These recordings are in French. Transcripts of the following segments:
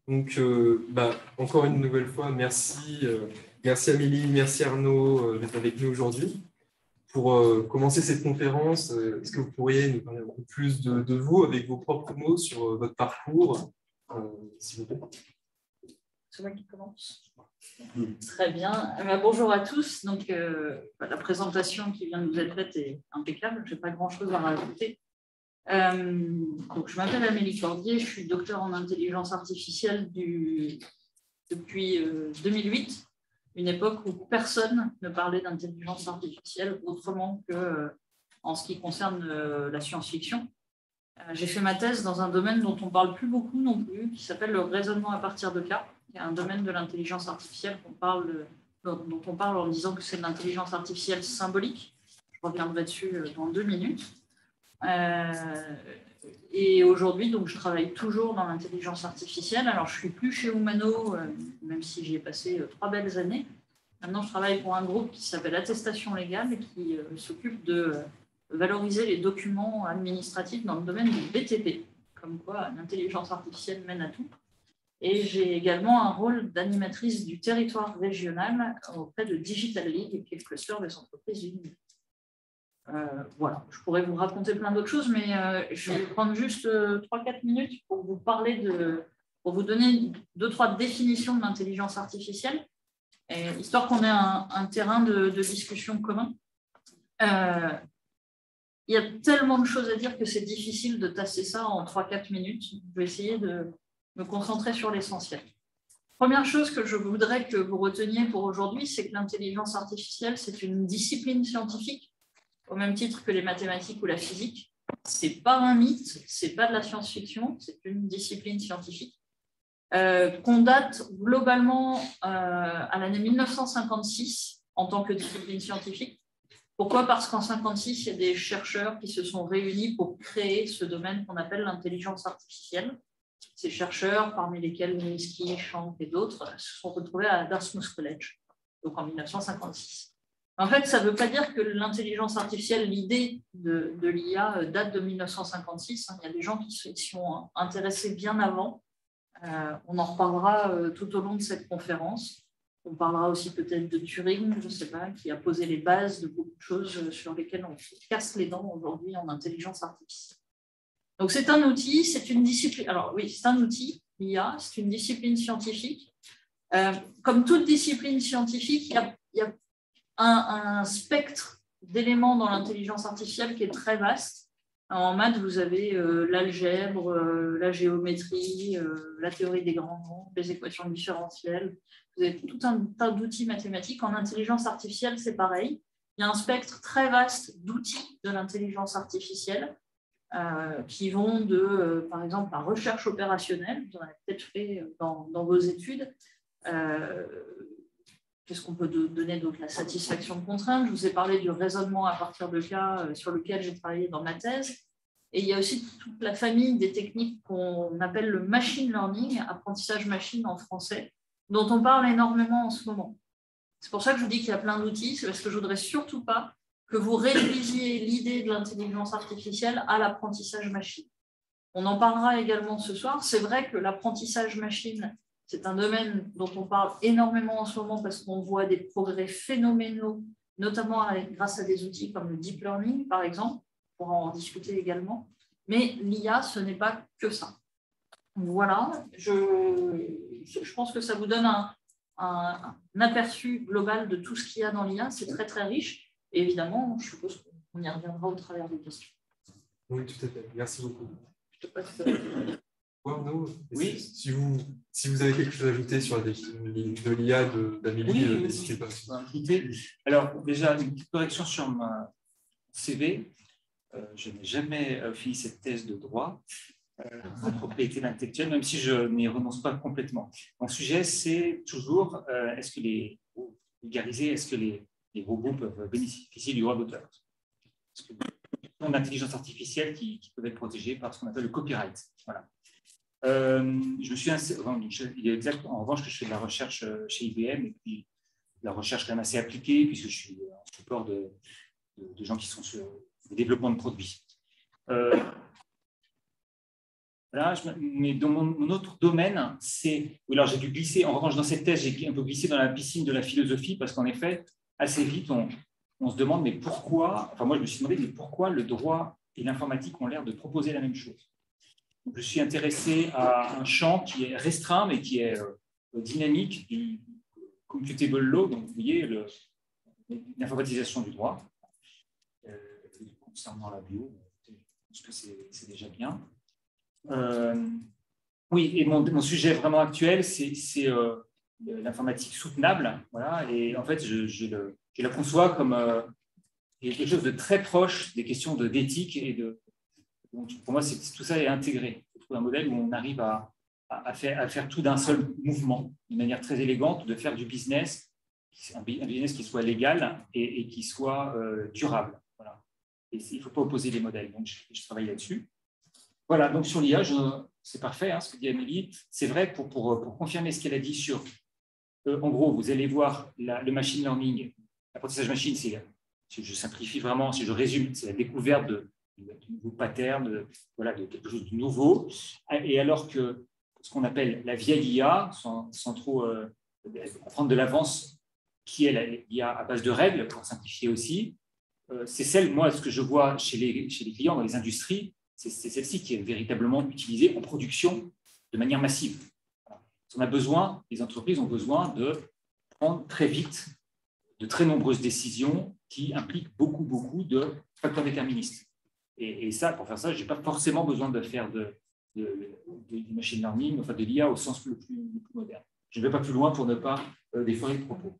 Donc, encore une nouvelle fois, merci, merci Amélie, merci Arnaud d'être avec nous aujourd'hui. Pour commencer cette conférence, est-ce que vous pourriez nous parler un peu plus de vous, avec vos propres mots sur votre parcours, s'il vous plaît? C'est moi qui commence. Très bien. Bonjour à tous. Donc, la présentation qui vient de vous être faite est impeccable. Je n'ai pas grand-chose à rajouter. Donc, je m'appelle Amélie Cordier. Je suis docteur en intelligence artificielle depuis 2008, une époque où personne ne parlait d'intelligence artificielle autrement que en ce qui concerne la science-fiction. J'ai fait ma thèse dans un domaine dont on ne parle plus beaucoup non plus, qui s'appelle le raisonnement à partir de cas. Il y a un domaine de l'intelligence artificielle dont on parle en disant que c'est de l'intelligence artificielle symbolique. Je reviendrai dessus dans 2 minutes. Et aujourd'hui, donc, je travaille toujours dans l'intelligence artificielle. Alors, je ne suis plus chez Humano, même si j'y ai passé 3 belles années. Maintenant, je travaille pour un groupe qui s'appelle Attestation Légale et qui s'occupe de valoriser les documents administratifs dans le domaine du BTP. Comme quoi, l'intelligence artificielle mène à tout. Et j'ai également un rôle d'animatrice du territoire régional auprès de Digital League, qui est le cluster des entreprises du numérique. Voilà, je pourrais vous raconter plein d'autres choses, mais je vais prendre juste 3-4 minutes pour vous parler pour vous donner 2-3 définitions de l'intelligence artificielle, histoire qu'on ait un terrain de discussion commun. Il y a tellement de choses à dire que c'est difficile de tasser ça en 3-4 minutes. Je vais essayer de me concentrer sur l'essentiel. Première chose que je voudrais que vous reteniez pour aujourd'hui, c'est que l'intelligence artificielle, c'est une discipline scientifique, au même titre que les mathématiques ou la physique. Ce n'est pas un mythe, ce n'est pas de la science-fiction, c'est une discipline scientifique qu'on date globalement à l'année 1956 en tant que discipline scientifique. Pourquoi? Parce qu'en 1956, il y a des chercheurs qui se sont réunis pour créer ce domaine qu'on appelle l'intelligence artificielle. Ces chercheurs, parmi lesquels Minsky, Shank et d'autres, se sont retrouvés à Dartmouth College, donc en 1956. En fait, ça ne veut pas dire que l'intelligence artificielle, l'idée de l'IA date de 1956. Il y a des gens qui s'y sont intéressés bien avant. On en reparlera tout au long de cette conférence. On parlera aussi peut-être de Turing, je ne sais pas, qui a posé les bases de beaucoup de choses sur lesquelles on se casse les dents aujourd'hui en intelligence artificielle. Donc, c'est un outil, c'est une discipline. Alors, oui, c'est un outil, l'IA, c'est une discipline scientifique. Comme toute discipline scientifique, il y a un spectre d'éléments dans l'intelligence artificielle qui est très vaste. En maths, vous avez l'algèbre, la géométrie, la théorie des grands nombres, les équations différentielles. Vous avez tout un tas d'outils mathématiques. En intelligence artificielle, c'est pareil. Il y a un spectre très vaste d'outils de l'intelligence artificielle qui vont de, par exemple, la recherche opérationnelle. Vous en avez peut-être fait dans vos études. Qu'est-ce qu'on peut donner d'autre? La satisfaction de contraintes. Je vous ai parlé du raisonnement à partir de cas sur lequel j'ai travaillé dans ma thèse. Et il y a aussi toute la famille des techniques qu'on appelle le machine learning, apprentissage machine en français, dont on parle énormément en ce moment. C'est pour ça que je vous dis qu'il y a plein d'outils, c'est parce que je ne voudrais surtout pas que vous réduisiez l'idée de l'intelligence artificielle à l'apprentissage machine. On en parlera également ce soir. C'est vrai que l'apprentissage machine, c'est un domaine dont on parle énormément en ce moment parce qu'on voit des progrès phénoménaux, notamment grâce à des outils comme le deep learning, par exemple. On pourra en discuter également. Mais l'IA, ce n'est pas que ça. Voilà, je pense que ça vous donne un aperçu global de tout ce qu'il y a dans l'IA. C'est très, très riche. Et évidemment, je suppose qu'on y reviendra au travers des questions. Oui, tout à fait. Merci beaucoup. Je te passe. Arnaud, oui. Si vous avez quelque chose à ajouter sur la définition de l'IA d'Amélie, n'hésitez pas. Alors, déjà, une petite correction sur ma CV. Je n'ai jamais fini cette thèse de droit en propriété intellectuelle, même si je n'y renonce pas complètement. Mon sujet, c'est toujours est-ce que les robots peuvent bénéficier du droit d'auteur? D'intelligence artificielle qui peuvent être protégées par ce qu'on appelle le copyright. Voilà. Je me suis il est exact en revanche que je fais de la recherche chez IBM et puis la recherche quand même assez appliquée puisque je suis en support de gens qui sont sur le développement de produits. Voilà, mais dans mon autre domaine, c'est… Alors, j'ai dû glisser, en revanche, dans cette thèse, j'ai un peu glissé dans la piscine de la philosophie, parce qu'en effet, assez vite, on se demande, mais pourquoi… Enfin, moi, je me suis demandé, mais pourquoi le droit et l'informatique ont l'air de proposer la même chose? Donc, je suis intéressé à un champ qui est restreint, mais qui est dynamique, du computable law, donc vous voyez, l'informatisation du droit. Concernant la bio, je pense que c'est déjà bien. Oui, et mon sujet vraiment actuel, c'est l'informatique soutenable. Voilà, et en fait, je la conçois comme quelque chose de très proche des questions d'éthique donc, pour moi, tout ça est intégré. Il faut trouver un modèle où on arrive à faire tout d'un seul mouvement, d'une manière très élégante, de faire du business, un business qui soit légal et qui soit durable. Voilà. Et il ne faut pas opposer les modèles. Donc, je travaille là-dessus. Voilà, donc sur l'IA, c'est parfait ce que dit Amélie. C'est vrai, pour confirmer ce qu'elle a dit sur… en gros, vous allez voir le machine learning, l'apprentissage machine, si je simplifie vraiment, si je résume, c'est la découverte de nouveaux patterns, de quelque chose de nouveau. Et alors que ce qu'on appelle la vieille IA, sans trop prendre de l'avance, qui est l'IA à base de règles, pour simplifier aussi, c'est celle, moi, ce que je vois chez les clients dans les industries, c'est celle-ci qui est véritablement utilisée en production de manière massive. Voilà. On a besoin, les entreprises ont besoin de prendre très vite de très nombreuses décisions qui impliquent beaucoup de facteurs déterministes. Et ça, pour faire ça, je n'ai pas forcément besoin de faire du machine learning, enfin de l'IA au sens le plus moderne. Je ne vais pas plus loin pour ne pas déformer le propos.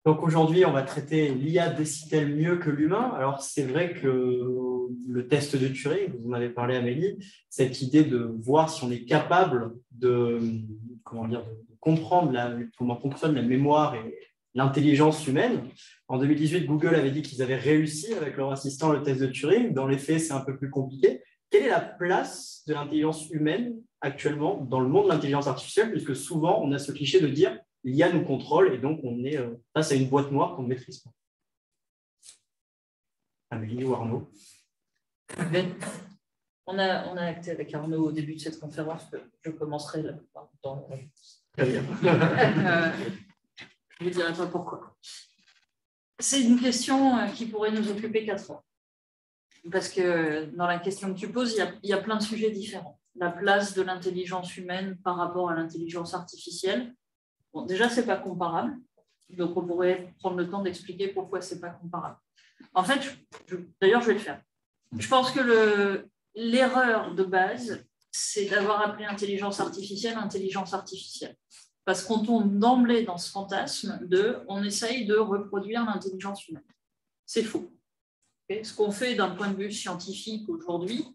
Donc aujourd'hui, on va traiter l'IA décide-t-elle mieux que l'humain? Alors c'est vrai que le test de Turing, vous en avez parlé Amélie, cette idée de voir si on est capable de comprendre comment fonctionne la mémoire et l'intelligence humaine. En 2018, Google avait dit qu'ils avaient réussi avec leur assistant le test de Turing. Dans les faits, c'est un peu plus compliqué. Quelle est la place de l'intelligence humaine actuellement dans le monde de l'intelligence artificielle? Puisque souvent, on a ce cliché de dire l'IA nous contrôle et donc on est face à une boîte noire qu'on ne maîtrise pas. Amélie ou Arnaud? On a acté avec Arnaud au début de cette conférence que je commencerai dans Très bien. Je ne vous dirai pas pourquoi. C'est une question qui pourrait nous occuper 4 heures. Parce que dans la question que tu poses, il y a plein de sujets différents. La place de l'intelligence humaine par rapport à l'intelligence artificielle. Bon, déjà, ce n'est pas comparable. Donc, on pourrait prendre le temps d'expliquer pourquoi ce n'est pas comparable. En fait, d'ailleurs, je vais le faire. Je pense que l'erreur de base, c'est d'avoir appelé intelligence artificielle. Parce qu'on tombe d'emblée dans ce fantasme on essaye de reproduire l'intelligence humaine. C'est faux. Ce qu'on fait d'un point de vue scientifique aujourd'hui,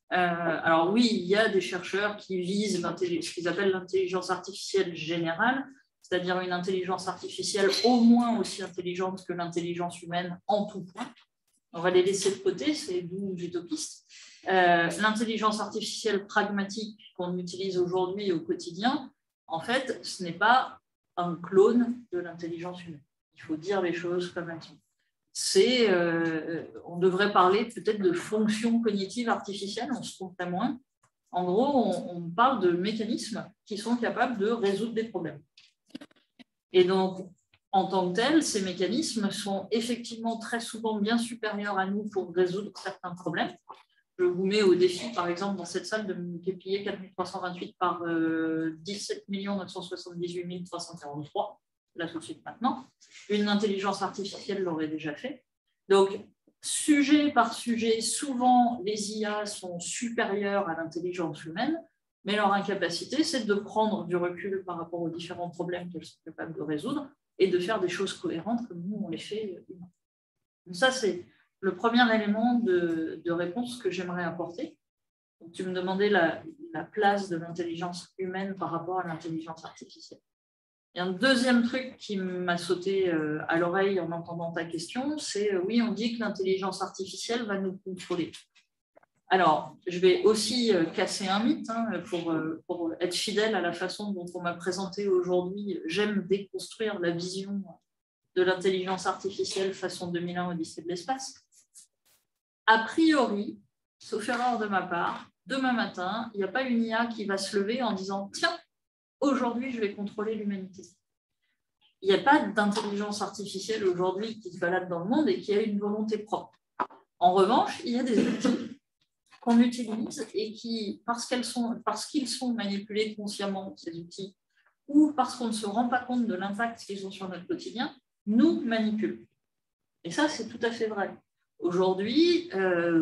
alors oui, il y a des chercheurs qui visent ce qu'ils appellent l'intelligence artificielle générale, c'est-à-dire une intelligence artificielle au moins aussi intelligente que l'intelligence humaine en tout point. On va les laisser de côté, c'est d'où utopistes. L'intelligence artificielle pragmatique qu'on utilise aujourd'hui au quotidien, en fait, ce n'est pas un clone de l'intelligence humaine. Il faut dire les choses comme elles sont. On devrait parler peut-être de fonctions cognitives artificielles, on se tromperait moins. En gros, on parle de mécanismes qui sont capables de résoudre des problèmes. Et donc, en tant que tels, ces mécanismes sont effectivement très souvent bien supérieurs à nous pour résoudre certains problèmes. Je vous mets au défi, par exemple, dans cette salle, de multiplier 4328 par 17 978 343, là tout de suite maintenant. Une intelligence artificielle l'aurait déjà fait. Donc, sujet par sujet, souvent, les IA sont supérieures à l'intelligence humaine, mais leur incapacité, c'est de prendre du recul par rapport aux différents problèmes qu'elles sont capables de résoudre et de faire des choses cohérentes comme nous, on les fait humains. Donc ça, c'est le premier élément de réponse que j'aimerais apporter. Donc, tu me demandais la place de l'intelligence humaine par rapport à l'intelligence artificielle. Et un deuxième truc qui m'a sauté à l'oreille en entendant ta question, c'est oui, on dit que l'intelligence artificielle va nous contrôler. Alors, je vais aussi casser un mythe pour être fidèle à la façon dont on m'a présenté aujourd'hui. J'aime déconstruire la vision de l'intelligence artificielle façon 2001 Odyssée de l'espace. A priori, sauf erreur de ma part, demain matin, il n'y a pas une IA qui va se lever en disant « Tiens, aujourd'hui, je vais contrôler l'humanité ». Il n'y a pas d'intelligence artificielle aujourd'hui qui se balade dans le monde et qui a une volonté propre. En revanche, il y a des outils qu'on utilise et qui, parce qu'ils sont manipulés consciemment, ces outils, ou parce qu'on ne se rend pas compte de l'impact qu'ils ont sur notre quotidien, nous manipulent. Et ça, c'est tout à fait vrai. Aujourd'hui,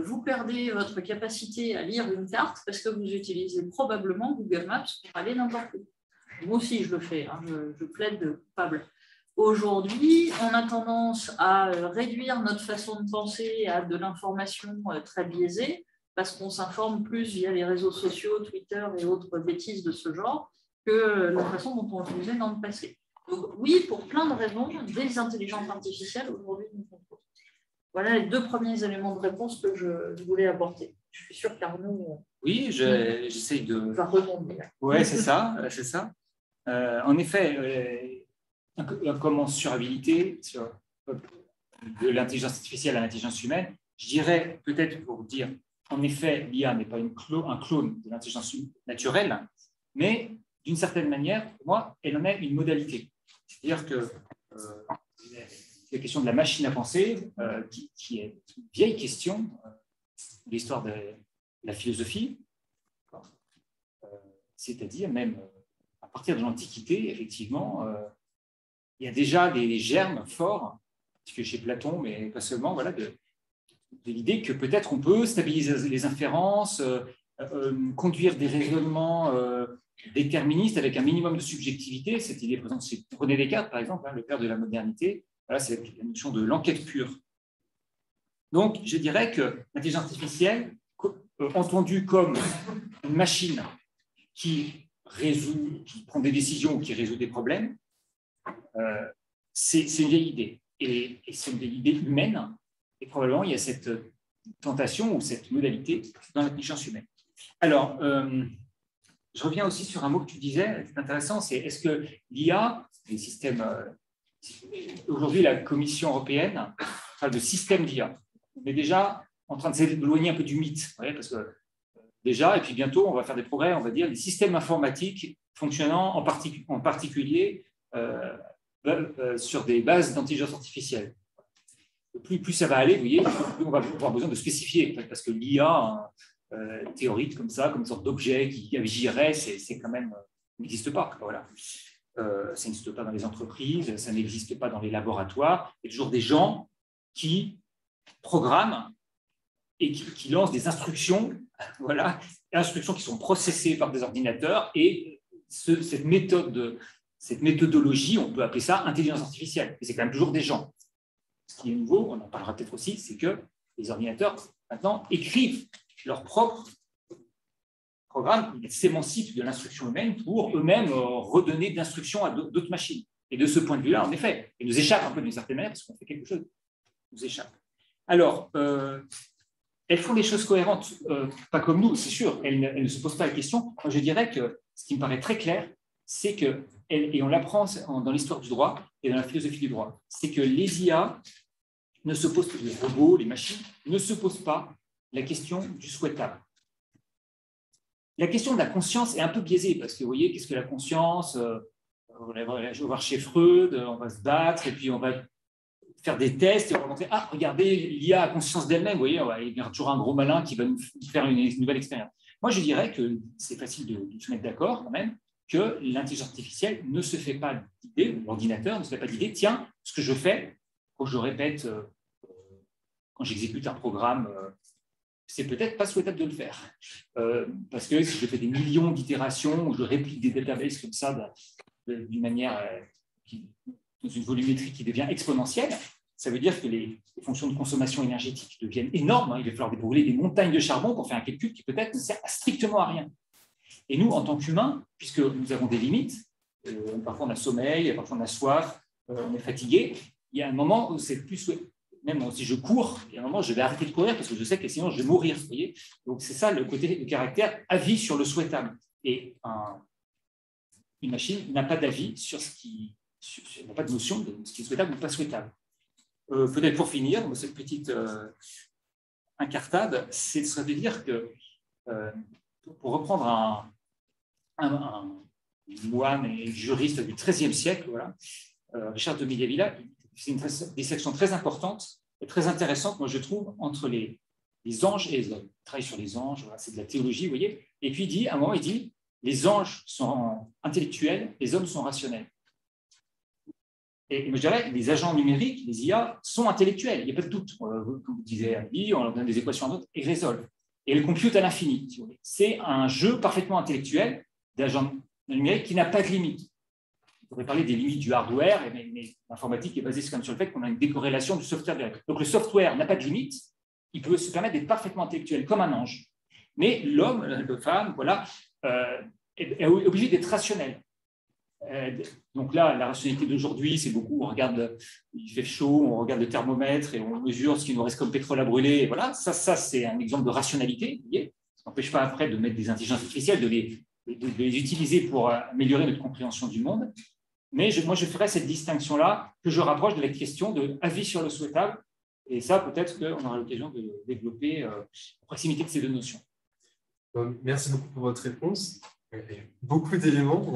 vous perdez votre capacité à lire une carte parce que vous utilisez probablement Google Maps pour aller n'importe où. Moi aussi, je le fais, hein, je plaide coupable. Aujourd'hui, on a tendance à réduire notre façon de penser à de l'information très biaisée parce qu'on s'informe plus via les réseaux sociaux, Twitter et autres bêtises de ce genre que la façon dont on le faisait dans le passé. Donc, oui, pour plein de raisons, des intelligences artificielles aujourd'hui nous contrôlent. Voilà les 2 premiers éléments de réponse que je voulais apporter. Je suis sûre qu'Arnaud oui, j'essaye de... va rebondir. Oui, c'est ça. C'est ça. En effet, la commensurabilité de l'intelligence artificielle à l'intelligence humaine, je dirais peut-être pour dire, en effet, l'IA n'est pas un clone de l'intelligence naturelle, mais d'une certaine manière, pour moi, elle en est une modalité. C'est-à-dire que la question de la machine à penser, qui est une vieille question de l'histoire de la philosophie, c'est-à-dire même à partir de l'Antiquité, effectivement, il y a déjà des germes forts, parce que chez Platon, mais pas seulement, voilà, de l'idée que peut-être on peut stabiliser les inférences, conduire des raisonnements déterministes avec un minimum de subjectivité. Cette idée présente chez René Descartes, par exemple, hein, le père de la modernité. Voilà, c'est la notion de l'enquête pure. Donc, je dirais que l'intelligence artificielle, entendue comme une machine qui prend des décisions ou qui résout des problèmes, c'est une vieille idée. Et c'est une vieille idée humaine. Et probablement, il y a cette tentation ou cette modalité dans l'intelligence humaine. Alors, je reviens aussi sur un mot que tu disais, c'est intéressant, c'est est-ce que l'IA, les systèmes... Aujourd'hui, la Commission européenne parle de système d'IA. On est déjà en train de s'éloigner un peu du mythe, parce que déjà, et puis bientôt, on va faire des progrès, on va dire, des systèmes informatiques fonctionnant en particulier sur des bases d'intelligence artificielle. Plus ça va aller, vous voyez, plus on va avoir besoin de spécifier, parce que l'IA théorique comme ça, comme une sorte d'objet qui agirait, c'est quand même n'existe pas. Voilà. Ça n'existe pas dans les entreprises, ça n'existe pas dans les laboratoires. Il y a toujours des gens qui programment et qui lancent des instructions, voilà, instructions qui sont processées par des ordinateurs, et cette méthodologie, on peut appeler ça intelligence artificielle. Et c'est quand même toujours des gens. Ce qui est nouveau, on en parlera peut-être aussi, c'est que les ordinateurs, maintenant, écrivent leur propre programme, ils s'émancipent de l'instruction humaine pour eux-mêmes redonner d'instructions à d'autres machines. Et de ce point de vue-là, en effet, ils nous échappent un peu d'une certaine manière, parce qu'on fait quelque chose qui nous échappe. Alors, elles font des choses cohérentes, pas comme nous, c'est sûr, elles ne se posent pas la question. Moi, je dirais que ce qui me paraît très clair, c'est que, et on l'apprend dans l'histoire du droit et dans la philosophie du droit, c'est que les IA ne se posent pas, les robots, les machines, ne se posent pas la question du souhaitable. La question de la conscience est un peu biaisée, parce que vous voyez, qu'est-ce que la conscience? On va voir chez Freud, on va se battre, et puis on va faire des tests, et on va montrer, ah, regardez, l'IA a conscience d'elle-même, vous voyez, il y a toujours un gros malin qui va nous faire une nouvelle expérience. Moi, je dirais que c'est facile de se mettre d'accord, quand même, que l'intelligence artificielle ne se fait pas d'idée, l'ordinateur ne se fait pas d'idée, tiens, ce que je fais, quand je répète, quand j'exécute un programme, c'est peut-être pas souhaitable de le faire. Parce que si je fais des millions d'itérations, ou je réplique des databases comme ça, d'une manière, dans une volumétrie qui devient exponentielle, ça veut dire que les fonctions de consommation énergétique deviennent énormes. Il va falloir brûler des montagnes de charbon pour faire un calcul qui peut-être ne sert strictement à rien. Et nous, en tant qu'humains, puisque nous avons des limites, parfois on a sommeil, parfois on a soif, on est fatigué, il y a un moment où c'est plus... Même si je cours, il y a un moment, je vais arrêter de courir parce que je sais que sinon, je vais mourir. Vous voyez. Donc, c'est ça le côté de caractère, avis sur le souhaitable. Et une machine n'a pas d'avis sur ce qui... n'a pas de notion de ce qui est souhaitable ou pas souhaitable. Peut-être pour finir, cette petite incartade, c'est de dire que pour reprendre un moine et juriste du XIIIe siècle, voilà, Richard de Mediavilla, c'est une dissection très importante et très intéressante, moi je trouve, entre les anges et les hommes. Il travaille sur les anges, voilà, c'est de la théologie, vous voyez. Et puis à un moment, il dit, les anges sont intellectuels, les hommes sont rationnels. Et je dirais, les agents numériques, les IA, sont intellectuels, il n'y a pas de doute. Comme vous disiez, Annie, on leur donne des équations à d'autres, ils résolvent. Et le compute à l'infini, si vous voulez. C'est un jeu parfaitement intellectuel d'agents numériques qui n'a pas de limite. On pourrait parler des limites du hardware, mais l'informatique est basée sur le fait qu'on a une décorrélation du software. Donc le software n'a pas de limite, il peut se permettre d'être parfaitement intellectuel, comme un ange. Mais l'homme, la femme, voilà, est obligé d'être rationnel. Donc là, la rationalité d'aujourd'hui, c'est beaucoup, on regarde, il fait chaud, on regarde le thermomètre et on mesure ce qui nous reste comme pétrole à brûler. Et voilà, ça c'est un exemple de rationalité. Vous voyez, ça n'empêche pas après de mettre des intelligences artificielles, de les utiliser pour améliorer notre compréhension du monde. Mais moi, je ferais cette distinction-là que je rapproche de la question de avis sur le souhaitable. Et ça, peut-être qu'on aura l'occasion de développer à proximité de ces deux notions. Merci beaucoup pour votre réponse. Beaucoup d'éléments.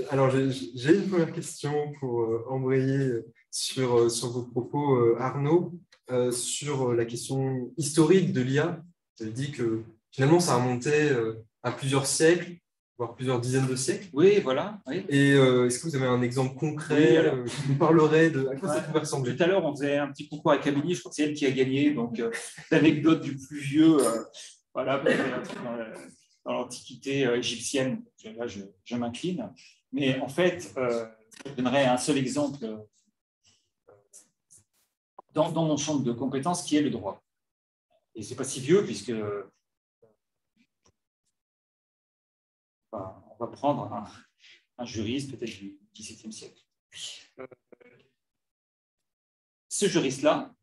Alors, j'ai une première question pour embrayer sur vos propos, Arnaud, sur la question historique de l'IA. Vous avez dit que finalement, ça remontait à plusieurs siècles, voire plusieurs dizaines de siècles. Oui, voilà. Oui. Et est-ce que vous avez un exemple concret qui vous parlerait de à quoi ça pouvait ressembler? Tout à l'heure, on faisait un petit concours avec Amélie, je crois que c'est elle qui a gagné. Donc, l'anecdote du plus vieux, voilà, dans l'Antiquité égyptienne, là, je m'incline. Mais en fait, je donnerai un seul exemple dans mon champ de compétences, qui est le droit. Et ce n'est pas si vieux, puisque on va prendre un juriste peut-être du XVIIe siècle. Ce juriste-là,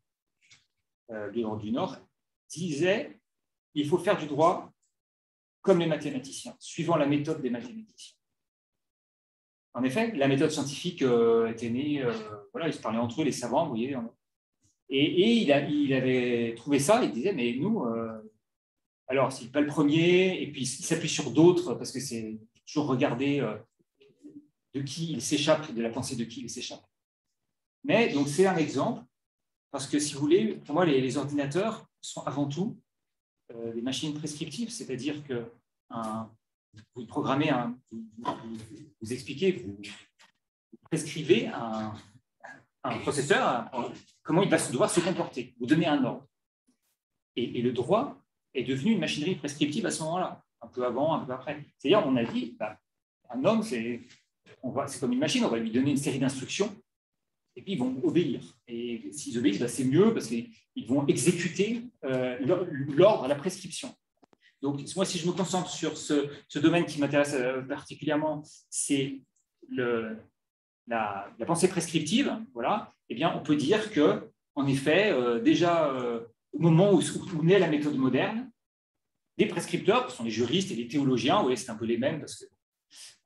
du Nord, disait il faut faire du droit comme les mathématiciens, suivant la méthode des mathématiciens. En effet, la méthode scientifique était née, voilà, ils se parlaient entre eux, les savants, vous voyez. Et il avait trouvé ça, il disait, mais nous, alors, c'est pas le premier, et puis il s'appuie sur d'autres, parce que c'est toujours regarder de qui il s'échappe, de la pensée de qui il s'échappe. Mais donc, c'est un exemple, parce que si vous voulez, pour moi, les ordinateurs sont avant tout des machines prescriptives, c'est-à-dire que vous programmez, vous expliquez, vous prescrivez un processeur comment il va devoir se comporter, vous donnez un ordre. Et le droit est devenu une machinerie prescriptive à ce moment-là, un peu avant, un peu après. C'est-à-dire, on a dit, un homme, c'est comme une machine, on va lui donner une série d'instructions, et puis ils vont obéir. Et s'ils obéissent, c'est mieux, parce qu'ils vont exécuter l'ordre, la prescription. Donc, moi, si je me concentre sur ce domaine qui m'intéresse particulièrement, c'est la pensée prescriptive, voilà. Eh bien, on peut dire que, en effet, déjà au moment où naît la méthode moderne, des prescripteurs, qui sont les juristes et les théologiens, vous voyez, c'est un peu les mêmes, parce que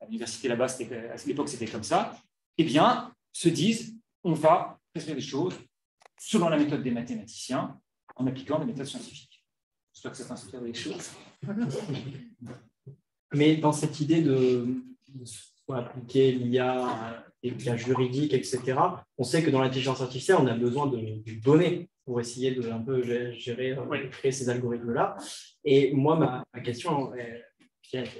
à l'université là-bas, à l'époque, c'était comme ça, eh bien, se disent, on va prescrire des choses selon la méthode des mathématiciens, en appliquant des méthodes scientifiques. J'espère que ça t'inspire des choses. Mais dans cette idée de appliquer l'IA et l'IA juridique, etc., on sait que dans l'intelligence artificielle, on a besoin de données pour essayer de un peu gérer, créer ces algorithmes-là. Et moi, ma question est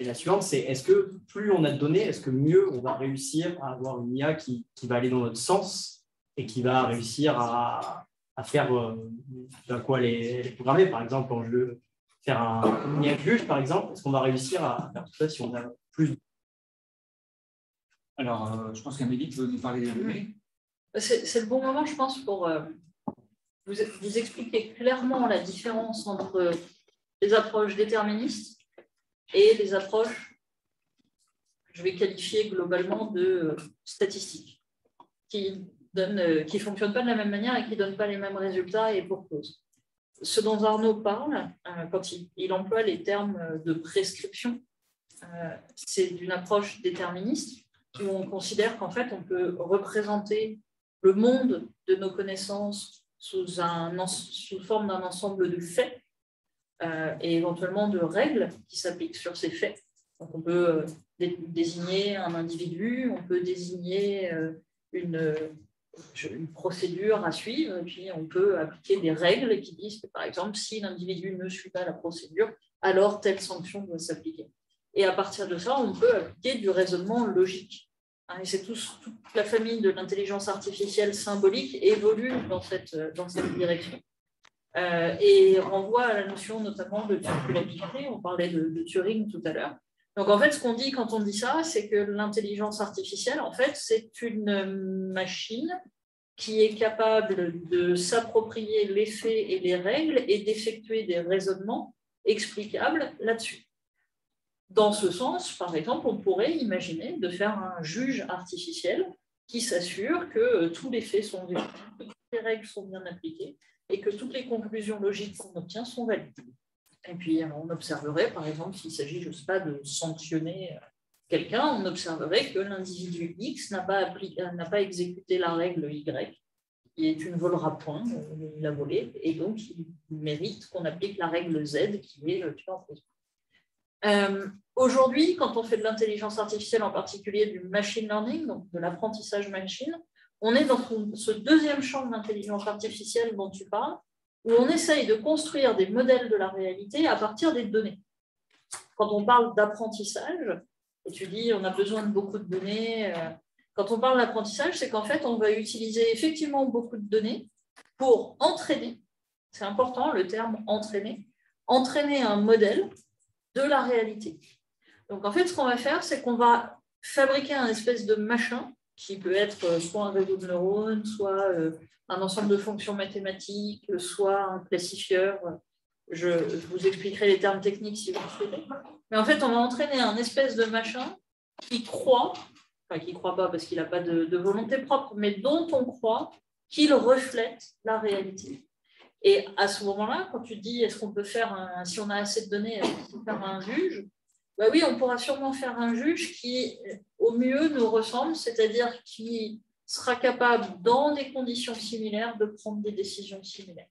la suivante, c'est est-ce que plus on a de données, est-ce que mieux on va réussir à avoir une IA qui va aller dans notre sens et qui va réussir à faire de quoi les programmer? Par exemple, quand je veux faire un IA juge, par exemple, est-ce qu'on va réussir à faire tout ça si on a plus? Alors, je pense qu'Amélie peut nous parler des données. C'est le bon moment, je pense, pour vous expliquer clairement la différence entre les approches déterministes et les approches que je vais qualifier globalement de statistiques, qui ne fonctionnent pas de la même manière et qui ne donnent pas les mêmes résultats et pour cause. Ce dont Arnaud parle, quand il emploie les termes de prescription, c'est d'une approche déterministe où on considère qu'en fait, on peut représenter le monde de nos connaissances sous forme d'un ensemble de faits et éventuellement de règles qui s'appliquent sur ces faits. Donc, on peut désigner un individu, on peut désigner une procédure à suivre, et puis on peut appliquer des règles qui disent que, par exemple, si l'individu ne suit pas la procédure, alors telle sanction doit s'appliquer. Et à partir de ça, on peut appliquer du raisonnement logique. Et c'est toute la famille de l'intelligence artificielle symbolique évolue dans cette direction. Et renvoie à la notion notamment de circularité. On parlait de Turing tout à l'heure. Donc, en fait, ce qu'on dit quand on dit ça, c'est que l'intelligence artificielle, en fait, c'est une machine qui est capable de s'approprier les faits et les règles et d'effectuer des raisonnements explicables là-dessus. Dans ce sens, par exemple, on pourrait imaginer de faire un juge artificiel qui s'assure que tous les faits sont vérifiés, que toutes les règles sont bien appliquées et que toutes les conclusions logiques qu'on obtient sont valides. Et puis, on observerait, par exemple, s'il s'agit, je ne sais pas, de sanctionner quelqu'un, on observerait que l'individu X n'a pas exécuté la règle Y, qui est une volera point, il a volé, et donc il mérite qu'on applique la règle Z, qui est le tueur en prison. Aujourd'hui, quand on fait de l'intelligence artificielle, en particulier du machine learning, donc de l'apprentissage machine, on est dans ce deuxième champ de l'intelligence artificielle dont tu parles, où on essaye de construire des modèles de la réalité à partir des données. Quand on parle d'apprentissage, et tu dis on a besoin de beaucoup de données, quand on parle d'apprentissage, c'est qu'en fait, on va utiliser effectivement beaucoup de données pour entraîner, c'est important le terme entraîner un modèle de la réalité. Donc, en fait, ce qu'on va faire, c'est qu'on va fabriquer un espèce de machin qui peut être soit un réseau de neurones, soit un ensemble de fonctions mathématiques, soit un classifieur. Je vous expliquerai les termes techniques si vous le souhaitez. Mais en fait, on va entraîner un espèce de machin qui croit, enfin qui ne croit pas parce qu'il n'a pas de volonté propre, mais dont on croit qu'il reflète la réalité. Et à ce moment-là, quand tu dis est-ce qu'on peut faire si on a assez de données, est-ce qu'on peut faire un juge? Ben oui, on pourra sûrement faire un juge qui, au mieux, nous ressemble, c'est-à-dire qui sera capable, dans des conditions similaires, de prendre des décisions similaires.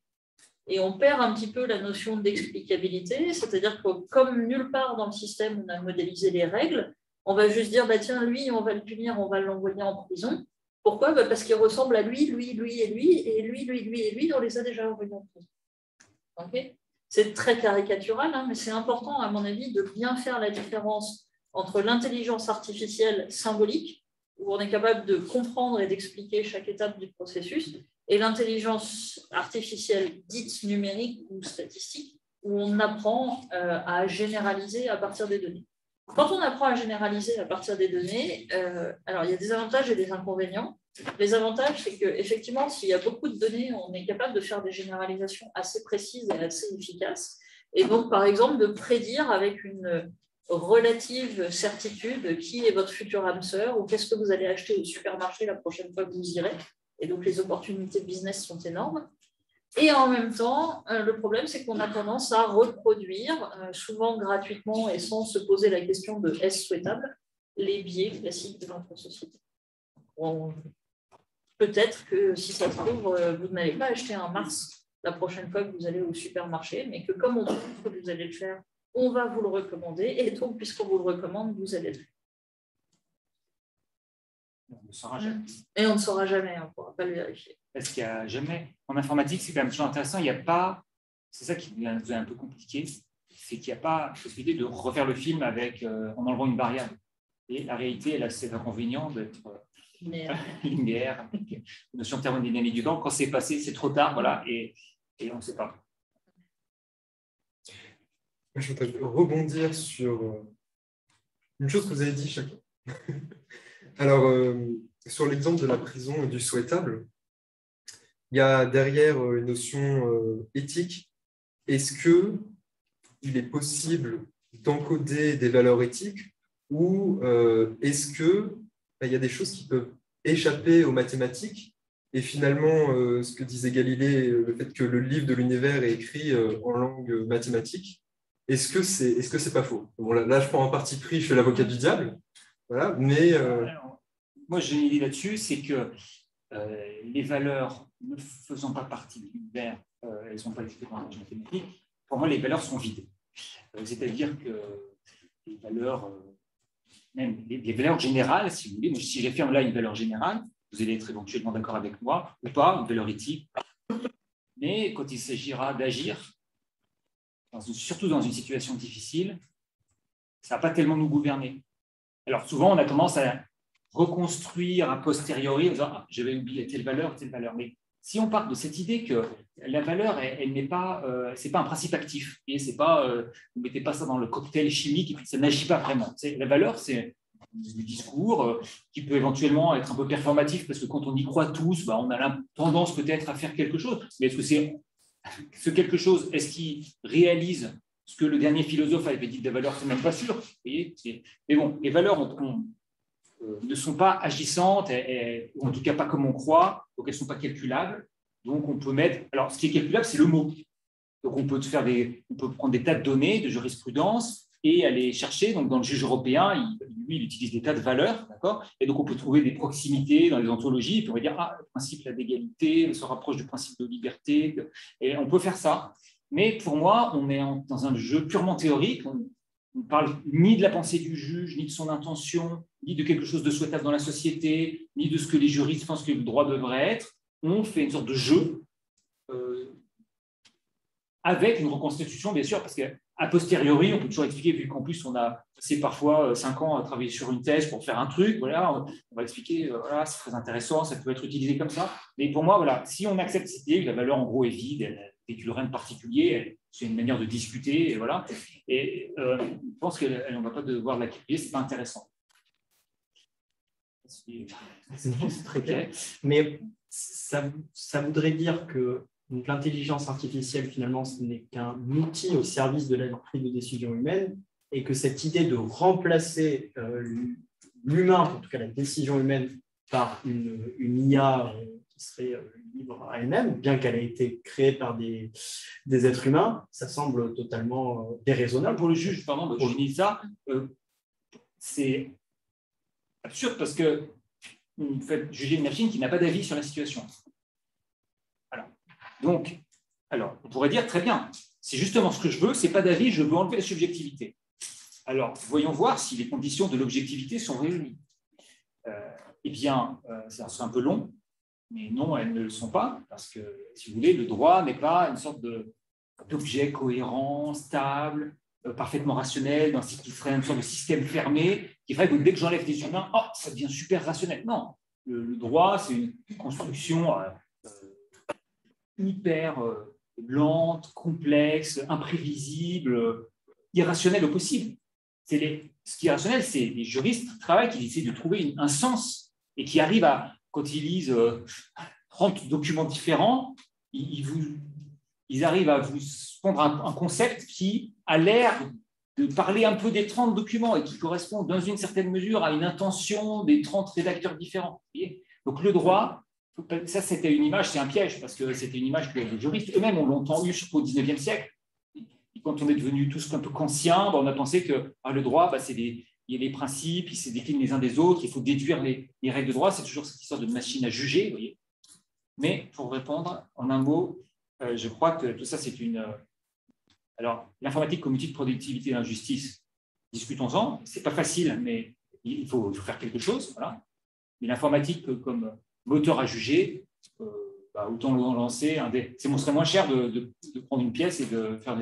Et on perd un petit peu la notion d'explicabilité, c'est-à-dire que comme nulle part dans le système on a modélisé les règles, on va juste dire, bah, tiens, lui, on va le punir, on va l'envoyer en prison. Pourquoi? Bah, parce qu'il ressemble à lui, lui et lui, et lui, on les a déjà envoyés en prison. Okay, c'est très caricatural, hein, mais c'est important, à mon avis, de bien faire la différence entre l'intelligence artificielle symbolique, où on est capable de comprendre et d'expliquer chaque étape du processus, et l'intelligence artificielle dite numérique ou statistique, où on apprend à généraliser à partir des données. Quand on apprend à généraliser à partir des données, alors il y a des avantages et des inconvénients. Les avantages, c'est qu'effectivement, s'il y a beaucoup de données, on est capable de faire des généralisations assez précises et assez efficaces. Et donc, par exemple, de prédire avec une relative certitude qui est votre futur âme sœur ou qu'est-ce que vous allez acheter au supermarché la prochaine fois que vous irez. Et donc, les opportunités de business sont énormes. Et en même temps, le problème, c'est qu'on a tendance à reproduire, souvent gratuitement et sans se poser la question de est-ce souhaitable, les biais classiques de notre société. Bon, peut-être que si ça se trouve, vous n'allez pas acheter un Mars la prochaine fois que vous allez au supermarché, mais que comme on trouve que vous allez le faire, on va vous le recommander. Et donc, puisqu'on vous le recommande, vous allez le faire. On ne saura jamais. Et on ne saura jamais, on ne pourra pas le vérifier. Parce qu'il n'y a jamais. En informatique, c'est quand même toujours intéressant. Il n'y a pas. C'est ça qui devient un peu compliqué. C'est qu'il n'y a pas possibilité de refaire le film en enlevant une variable. Et la réalité, elle a cet inconvénient d'être linéaire, avec une notion de thermodynamique du temps. Quand c'est passé, c'est trop tard, voilà, et on ne sait pas. Je voudrais rebondir sur une chose que vous avez dit chacun. Alors, sur l'exemple de la prison et du souhaitable, il y a derrière une notion éthique. Est-ce qu'il est possible d'encoder des valeurs éthiques ou est-ce qu'il y a des choses qui peuvent échapper aux mathématiques et finalement, ce que disait Galilée, le fait que le livre de l'univers est écrit en langue mathématique, est-ce que c'est pas faux? Bon, là, je prends un parti pris, je fais l'avocat du diable, voilà, mais... Moi, j'ai une idée là-dessus, c'est que les valeurs ne faisant pas partie de l'univers, elles ne sont pas expliquées en mathématiques. pour moi, les valeurs sont vides. C'est-à-dire que les valeurs, même les valeurs générales, si vous voulez, si j'affirme là une valeur générale, vous allez être éventuellement d'accord avec moi ou pas, une valeur éthique. Mais quand il s'agira d'agir, surtout dans une situation difficile, ça ne va pas tellement nous gouverner. Alors souvent, on a tendance à reconstruire a posteriori en disant « j'avais oublié telle valeur, telle valeur ». Mais si on part de cette idée que la valeur, elle n'est pas, c'est pas un principe actif, et c'est pas, vous ne mettez pas ça dans le cocktail chimique et puis ça n'agit pas vraiment. La valeur, c'est du discours qui peut éventuellement être un peu performatif parce que quand on y croit tous, on a la tendance peut-être à faire quelque chose. Mais est-ce que c'est ce quelque chose, est-ce qu'il réalise ce que le dernier philosophe avait dit de la valeur? C'est même pas sûr. Vous voyez, mais bon, les valeurs ne sont pas agissantes, ou en tout cas pas comme on croit, donc elles ne sont pas calculables. Donc on peut mettre. Alors ce qui est calculable, c'est le mot. Donc on peut prendre des tas de données de jurisprudence et aller chercher. Donc dans le juge européen, il utilise des tas de valeurs, d'accord. Et donc on peut trouver des proximités dans les ontologies. Et puis on va dire le principe d'égalité se rapproche du principe de liberté. Et on peut faire ça. Mais pour moi, on est dans un jeu purement théorique. On ne parle ni de la pensée du juge, ni de son intention, ni de quelque chose de souhaitable dans la société, ni de ce que les juristes pensent que le droit devrait être. On fait une sorte de jeu avec une reconstitution, bien sûr, parce qu'à posteriori, on peut toujours expliquer, vu qu'en plus, on a passé parfois 5 ans à travailler sur une thèse pour faire un truc, voilà, on va expliquer, voilà, c'est très intéressant, ça peut être utilisé comme ça. Mais pour moi, voilà, si on accepte cette idée, la valeur, en gros, est vide, elle ne véhicule rien de particulier, c'est une manière de discuter, et voilà. Et je pense qu'on ne va pas devoir la calculer, ce n'est pas intéressant. C'est très clair. Mais ça voudrait dire que l'intelligence artificielle, finalement, ce n'est qu'un outil au service de la prise de décision humaine, et que cette idée de remplacer l'humain, en tout cas la décision humaine, par une IA qui serait libre à elle-même, bien qu'elle ait été créée par des êtres humains, ça semble totalement déraisonnable. Pour le juge, pardon, je finis ça, c'est absurde parce que vous faites juger une machine qui n'a pas d'avis sur la situation. Donc, alors, on pourrait dire, très bien, c'est justement ce que je veux, c'est pas d'avis, je veux enlever la subjectivité. Alors, voyons voir si les conditions de l'objectivité sont réunies. Eh bien, ça serait un peu long, mais non, elles ne le sont pas, parce que, si vous voulez, le droit n'est pas une sorte d'objet cohérent, stable, parfaitement rationnel, qui serait une sorte de système fermé, qui ferait que dès que j'enlève des humains, ça devient super rationnel. Non, le droit, c'est une construction hyper lente, complexe, imprévisible, irrationnelle au possible. Ce qui est rationnel, c'est les juristes qui travaillent, qui essaient de trouver un sens et qui arrivent à, quand ils lisent 30 documents différents, ils arrivent à vous prendre un concept qui a l'air de parler un peu des 30 documents et qui correspond dans une certaine mesure à une intention des 30 rédacteurs différents. Donc le droit, ça c'était une image, c'est un piège, parce que c'était une image que les juristes eux-mêmes ont longtemps eu, surtout au XIXe siècle. Et quand on est devenus tous un peu kantiens, on a pensé que le droit, il y a des principes, ils se déclinent les uns des autres, il faut déduire les règles de droit, c'est toujours cette histoire de machine à juger, vous voyez. Mais pour répondre en un mot, je crois que tout ça c'est une... Alors, l'informatique comme outil de productivité et d'injustice, discutons-en, c'est pas facile, mais il faut faire quelque chose, voilà. Mais l'informatique comme moteur à juger, autant le lancer. Ce serait moins cher de prendre une pièce et de faire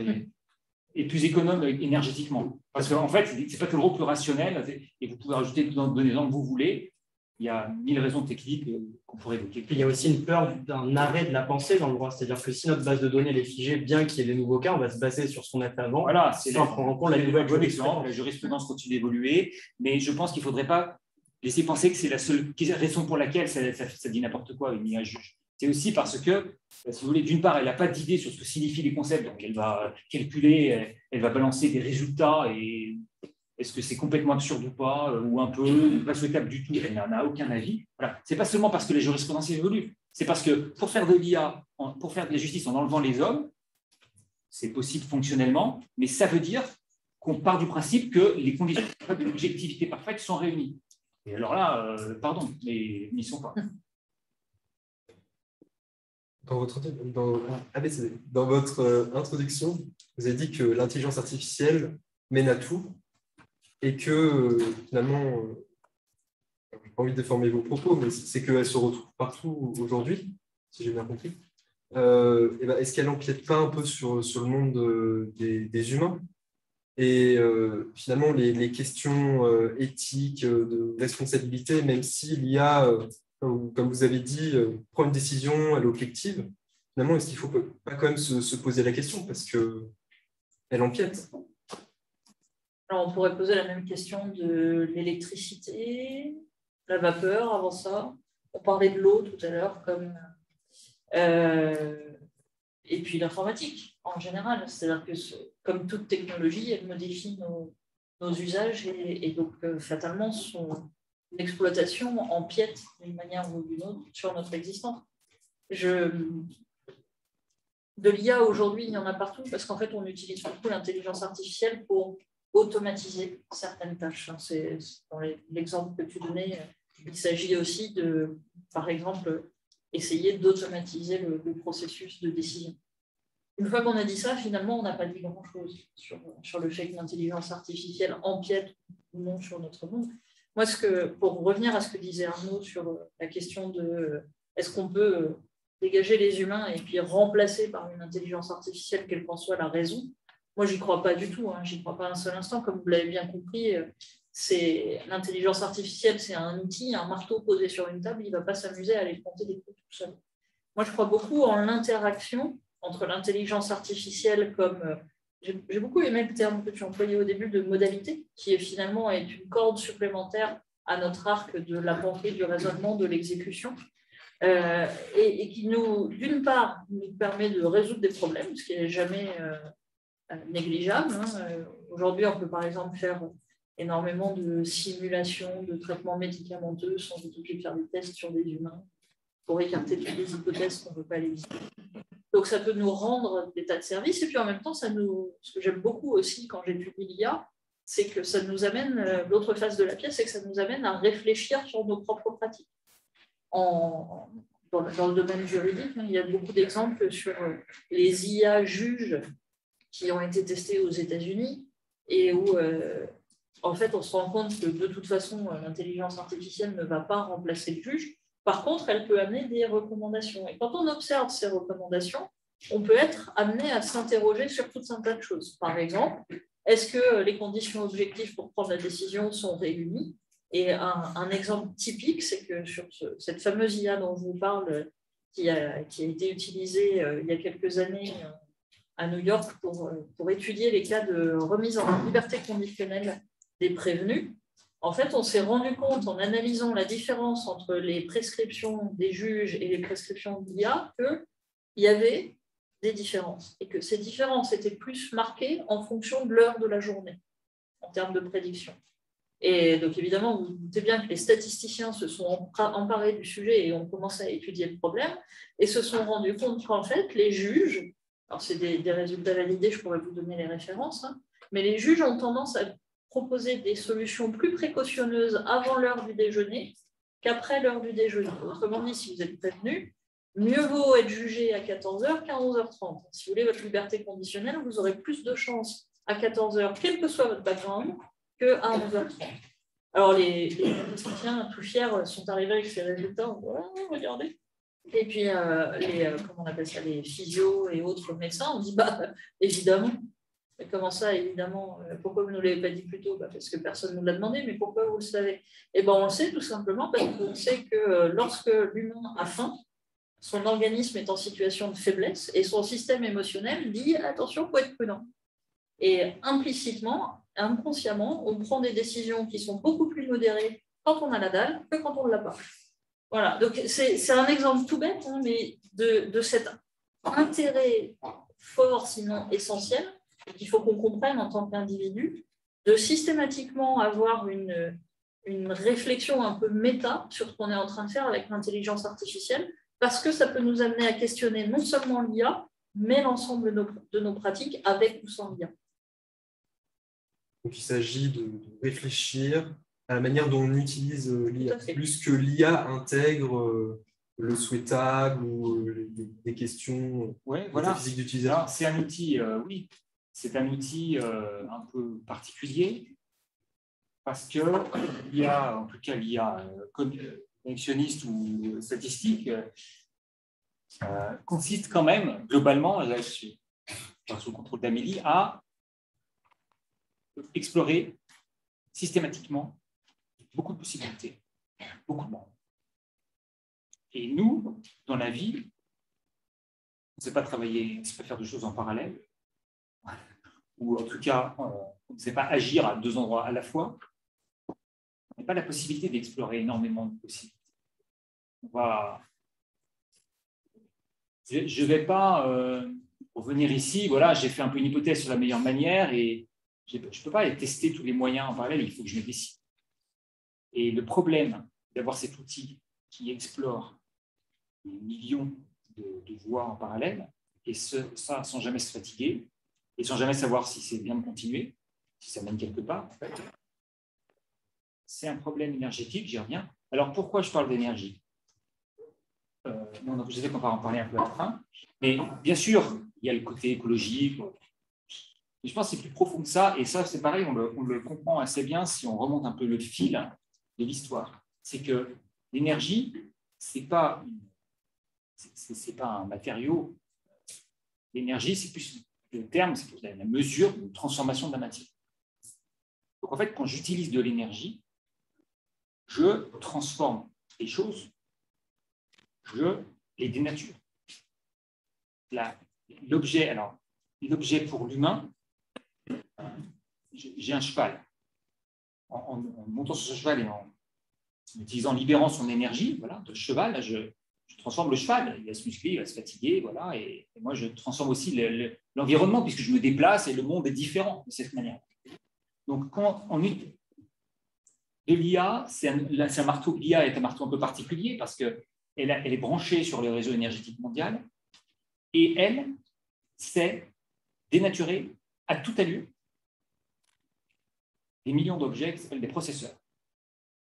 et plus économe énergétiquement. Parce qu'en fait, ce n'est pas que le gros plus rationnel, et vous pouvez rajouter donner les angles que vous voulez. Il y a 1000 raisons techniques qu'on pourrait évoquer. Il y a aussi une peur d'un arrêt de la pensée dans le droit. C'est-à-dire que si notre base de données est figée, bien qu'il y ait des nouveaux cas, on va se baser sur ce qu'on a fait avant. Voilà, c'est sans prendre en compte la nouvelle jurisprudence. La jurisprudence continue d'évoluer, mais je pense qu'il ne faudrait pas laisser penser que c'est la seule raison pour laquelle ça dit n'importe quoi, une IA juge. C'est aussi parce que, si vous voulez, d'une part, elle n'a pas d'idée sur ce que signifient les concepts, donc elle va calculer, elle va balancer des résultats, et est-ce que c'est complètement absurde ou pas, ou un peu pas souhaitable du tout, elle n'en a aucun avis. Voilà. Ce n'est pas seulement parce que les jurisprudences évoluent, c'est parce que pour faire de l'IA, pour faire de la justice en enlevant les hommes, c'est possible fonctionnellement, mais ça veut dire qu'on part du principe que les conditions de l'objectivité parfaite sont réunies. Et alors là, pardon, mais ils n'y sont pas. dans votre introduction, vous avez dit que l'intelligence artificielle mène à tout et que finalement, je n'ai pas envie de déformer vos propos, mais c'est qu'elle se retrouve partout aujourd'hui, si j'ai bien compris. Est-ce qu'elle n'empiète pas un peu sur le monde des humains? Et finalement, les questions éthiques, de responsabilité, même si l'IA, comme vous avez dit, prend une décision, elle est objective, finalement, est-ce qu'il ne faut pas quand même se poser la question parce qu'elle empiète? Alors, on pourrait poser la même question de l'électricité, la vapeur avant ça. On parlait de l'eau tout à l'heure, et puis l'informatique en général. C'est-à-dire que, comme toute technologie, elle modifie nos usages et donc fatalement, son exploitation empiète d'une manière ou d'une autre sur notre existence. De l'IA aujourd'hui, il y en a partout parce qu'en fait, on utilise beaucoup l'intelligence artificielle pour automatiser certaines tâches. C'est dans l'exemple que tu donnais, il s'agit aussi de, par exemple, essayer d'automatiser le processus de décision. Une fois qu'on a dit ça, finalement, on n'a pas dit grand-chose sur le fait que l'intelligence artificielle empiète ou non sur notre monde. Moi, pour revenir à ce que disait Arnaud sur la question de est-ce qu'on peut dégager les humains et puis remplacer par une intelligence artificielle, quelle qu'en soit la raison, moi, j'y crois pas du tout. J'y crois pas un seul instant. Comme vous l'avez bien compris, l'intelligence artificielle, c'est un outil, un marteau posé sur une table, il ne va pas s'amuser à aller compter des coups tout seul. Moi, je crois beaucoup en l'interaction entre l'intelligence artificielle comme... j'ai beaucoup aimé le terme que tu employais au début de modalité, qui est finalement une corde supplémentaire à notre arc de la pensée, du raisonnement, de l'exécution, et qui d'une part, nous permet de résoudre des problèmes, ce qui n'est jamais négligeable. Aujourd'hui, on peut par exemple faire énormément de simulations, de traitements médicamenteux sans être obligé de faire des tests sur des humains pour écarter toutes les hypothèses qu'on ne veut pas les visiter. Donc, ça peut nous rendre des tas de services. Et puis, en même temps, ce que j'aime beaucoup aussi quand j'étudie l'IA, c'est que ça nous amène, l'autre face de la pièce, c'est que ça nous amène à réfléchir sur nos propres pratiques. Dans le domaine juridique, il y a beaucoup d'exemples sur les IA juges qui ont été testés aux États-Unis et où, en fait, on se rend compte que de toute façon, l'intelligence artificielle ne va pas remplacer le juge. Par contre, elle peut amener des recommandations. Et quand on observe ces recommandations, on peut être amené à s'interroger sur tout un tas de choses. Par exemple, est-ce que les conditions objectives pour prendre la décision sont réunies? Et un exemple typique, c'est que sur cette fameuse IA dont je vous parle, qui a été utilisée il y a quelques années à New York pour étudier les cas de remise en liberté conditionnelle des prévenus, en fait, on s'est rendu compte en analysant la différence entre les prescriptions des juges et les prescriptions de l'IA qu'il y avait des différences et que ces différences étaient plus marquées en fonction de l'heure de la journée en termes de prédiction. Et donc, évidemment, vous vous doutez bien que les statisticiens se sont emparés du sujet et ont commencé à étudier le problème et se sont rendus compte qu'en fait, les juges, alors c'est des résultats validés, je pourrais vous donner les références, mais les juges ont tendance à proposer des solutions plus précautionneuses avant l'heure du déjeuner qu'après l'heure du déjeuner. Autrement dit, si vous êtes prévenu, mieux vaut être jugé à 14h qu'à 11h30. Si vous voulez votre liberté conditionnelle, vous aurez plus de chances à 14h, quel que soit votre background, qu'à 11h30. Alors, les statisticiens tout fiers sont arrivés avec ces résultats. Regardez. Et puis, comment on appelle ça, les physios et autres médecins ont dit, évidemment. Mais comment ça, évidemment? Pourquoi vous ne nous l'avez pas dit plus tôt? Parce que personne ne nous l'a demandé, mais pourquoi vous le savez? Eh bien, on le sait tout simplement parce qu'on sait que lorsque l'humain a faim, son organisme est en situation de faiblesse et son système émotionnel dit attention, il faut être prudent. Et implicitement, inconsciemment, on prend des décisions qui sont beaucoup plus modérées quand on a la dalle que quand on ne l'a pas. Voilà, donc c'est un exemple tout bête, mais de cet intérêt fort, sinon essentiel, qu'il faut qu'on comprenne en tant qu'individu, de systématiquement avoir une réflexion un peu méta sur ce qu'on est en train de faire avec l'intelligence artificielle, parce que ça peut nous amener à questionner non seulement l'IA, mais l'ensemble de nos pratiques avec ou sans l'IA. Donc il s'agit de réfléchir à la manière dont on utilise l'IA, plus que l'IA intègre le souhaitable ou des questions voilà. physiques d'utilisation? C'est un outil, oui, c'est un outil un peu particulier parce que l'IA, en tout cas l'IA connexionniste ou statistique, consiste quand même, globalement, là, sous le contrôle d'Amélie, à explorer systématiquement beaucoup de possibilités, beaucoup de mondes. Et nous, dans la vie, on ne sait pas travailler, on ne sait pas faire de choses en parallèle, ou en tout cas, on ne sait pas agir à deux endroits à la fois. On n'a pas la possibilité d'explorer énormément de possibilités. Je ne vais pas revenir ici, voilà, j'ai fait un peu une hypothèse sur la meilleure manière et je ne peux pas aller tester tous les moyens en parallèle, il faut que je me décide. Et le problème d'avoir cet outil qui explore des millions de voies en parallèle, et ça sans jamais se fatiguer, et sans jamais savoir si c'est bien de continuer, si ça mène quelque part, en fait, c'est un problème énergétique, j'y reviens. Alors pourquoi je parle d'énergie? Je sais qu'on va en parler un peu à la fin, mais bien sûr, il y a le côté écologique, mais je pense que c'est plus profond que ça, et ça c'est pareil, on le comprend assez bien si on remonte un peu le fil de l'histoire. C'est que l'énergie, c'est pas un matériau. L'énergie, c'est plus le terme, c'est plus la mesure de transformation de la matière. Donc en fait, quand j'utilise de l'énergie, je transforme les choses, je les dénature. L'objet pour l'humain, j'ai un cheval. En montant sur ce cheval et en libérant son énergie, voilà, de cheval, je transforme le cheval. Il va se muscler, il va se fatiguer, voilà, et moi je transforme aussi l'environnement puisque je me déplace et le monde est différent de cette manière. Donc quand on utilise de l'IA, c'est un marteau. L'IA est un marteau un peu particulier parce qu'elle est branchée sur le réseau énergétique mondial et elle sait dénaturer à tout allure des millions d'objets qui s'appellent des processeurs.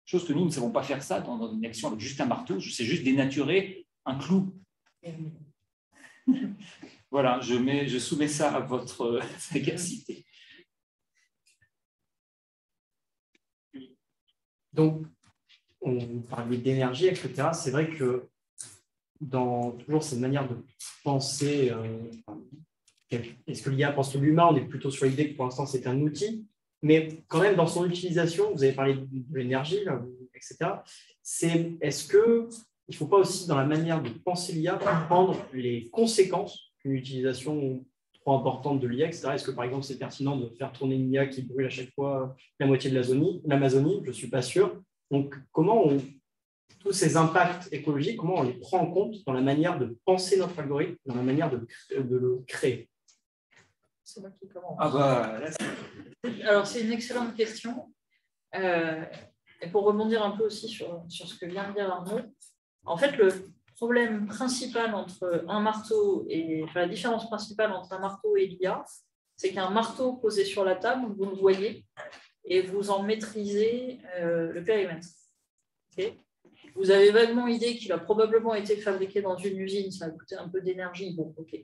Chose que nous ne savons pas faire ça dans une action avec juste un marteau, je sais juste dénaturer un clou. Voilà, je soumets ça à votre sagacité. Donc, on parlait d'énergie, etc. C'est vrai que dans toujours cette manière de penser, est-ce que l'IA pense que l'humain, on est plutôt sur l'idée que pour l'instant c'est un outil, mais quand même dans son utilisation, vous avez parlé de l'énergie, etc. Est-ce qu'il ne faut pas aussi dans la manière de penser l'IA prendre les conséquences d'une utilisation trop importante de l'IA, etc. Est-ce que par exemple c'est pertinent de faire tourner une IA qui brûle à chaque fois la moitié de l'Amazonie? Je ne suis pas sûr. Donc comment tous ces impacts écologiques, comment on les prend en compte dans la manière de penser notre algorithme, dans la manière de le créer? C'est moi qui commence. Alors, c'est une excellente question. Et pour rebondir un peu aussi sur ce que vient de dire Arnaud, en fait, le problème principal entre un marteau la différence principale entre un marteau et l'IA, c'est qu'un marteau posé sur la table, vous le voyez et vous en maîtrisez le périmètre. Okay. Vous avez vaguement idée qu'il a probablement été fabriqué dans une usine, ça a coûté un peu d'énergie, bon, ok.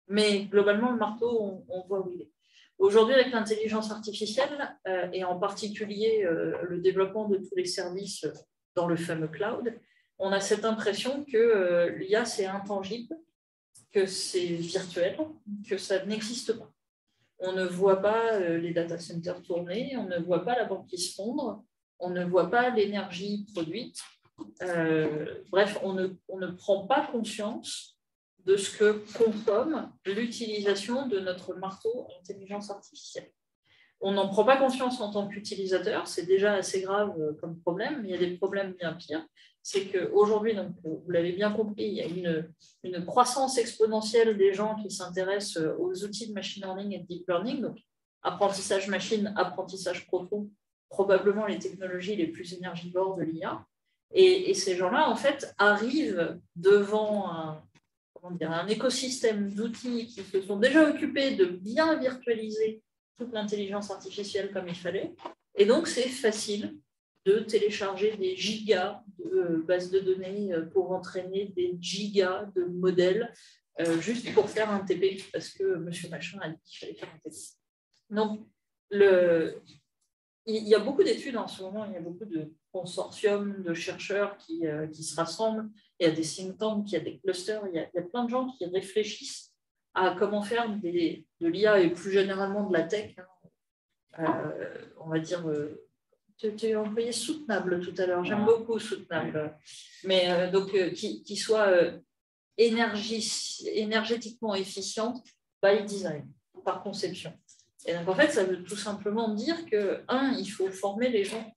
Mais globalement, le marteau, on voit où il est. Aujourd'hui, avec l'intelligence artificielle, et en particulier le développement de tous les services dans le fameux cloud, on a cette impression que l'IA, c'est intangible, que c'est virtuel, que ça n'existe pas. On ne voit pas les data centers tourner, on ne voit pas la banquise fondre, on ne voit pas l'énergie produite. Bref, on ne prend pas conscience de ce que consomme l'utilisation de notre marteau intelligence artificielle. On n'en prend pas conscience en tant qu'utilisateur, c'est déjà assez grave comme problème, mais il y a des problèmes bien pires. C'est qu'aujourd'hui, vous l'avez bien compris, il y a une croissance exponentielle des gens qui s'intéressent aux outils de machine learning et de deep learning, donc apprentissage machine, apprentissage profond, probablement les technologies les plus énergivores de l'IA. Et ces gens-là, en fait, arrivent devant un écosystème d'outils qui se sont déjà occupés de bien virtualiser toute l'intelligence artificielle comme il fallait. Et donc, c'est facile de télécharger des gigas de bases de données pour entraîner des gigas de modèles juste pour faire un TP, parce que monsieur machin a dit qu'il fallait faire un TP. Donc, il y a beaucoup d'études en ce moment, il y a beaucoup de consortiums de chercheurs qui se rassemblent, il y a des think tanks, il y a des clusters, il y a plein de gens qui réfléchissent à comment faire de l'IA et plus généralement de la tech, on va dire, tu as employé soutenable tout à l'heure, j'aime beaucoup soutenable, mais donc qui soit énergétiquement efficiente by design, par conception. Et donc, en fait, ça veut tout simplement dire que, il faut former les gens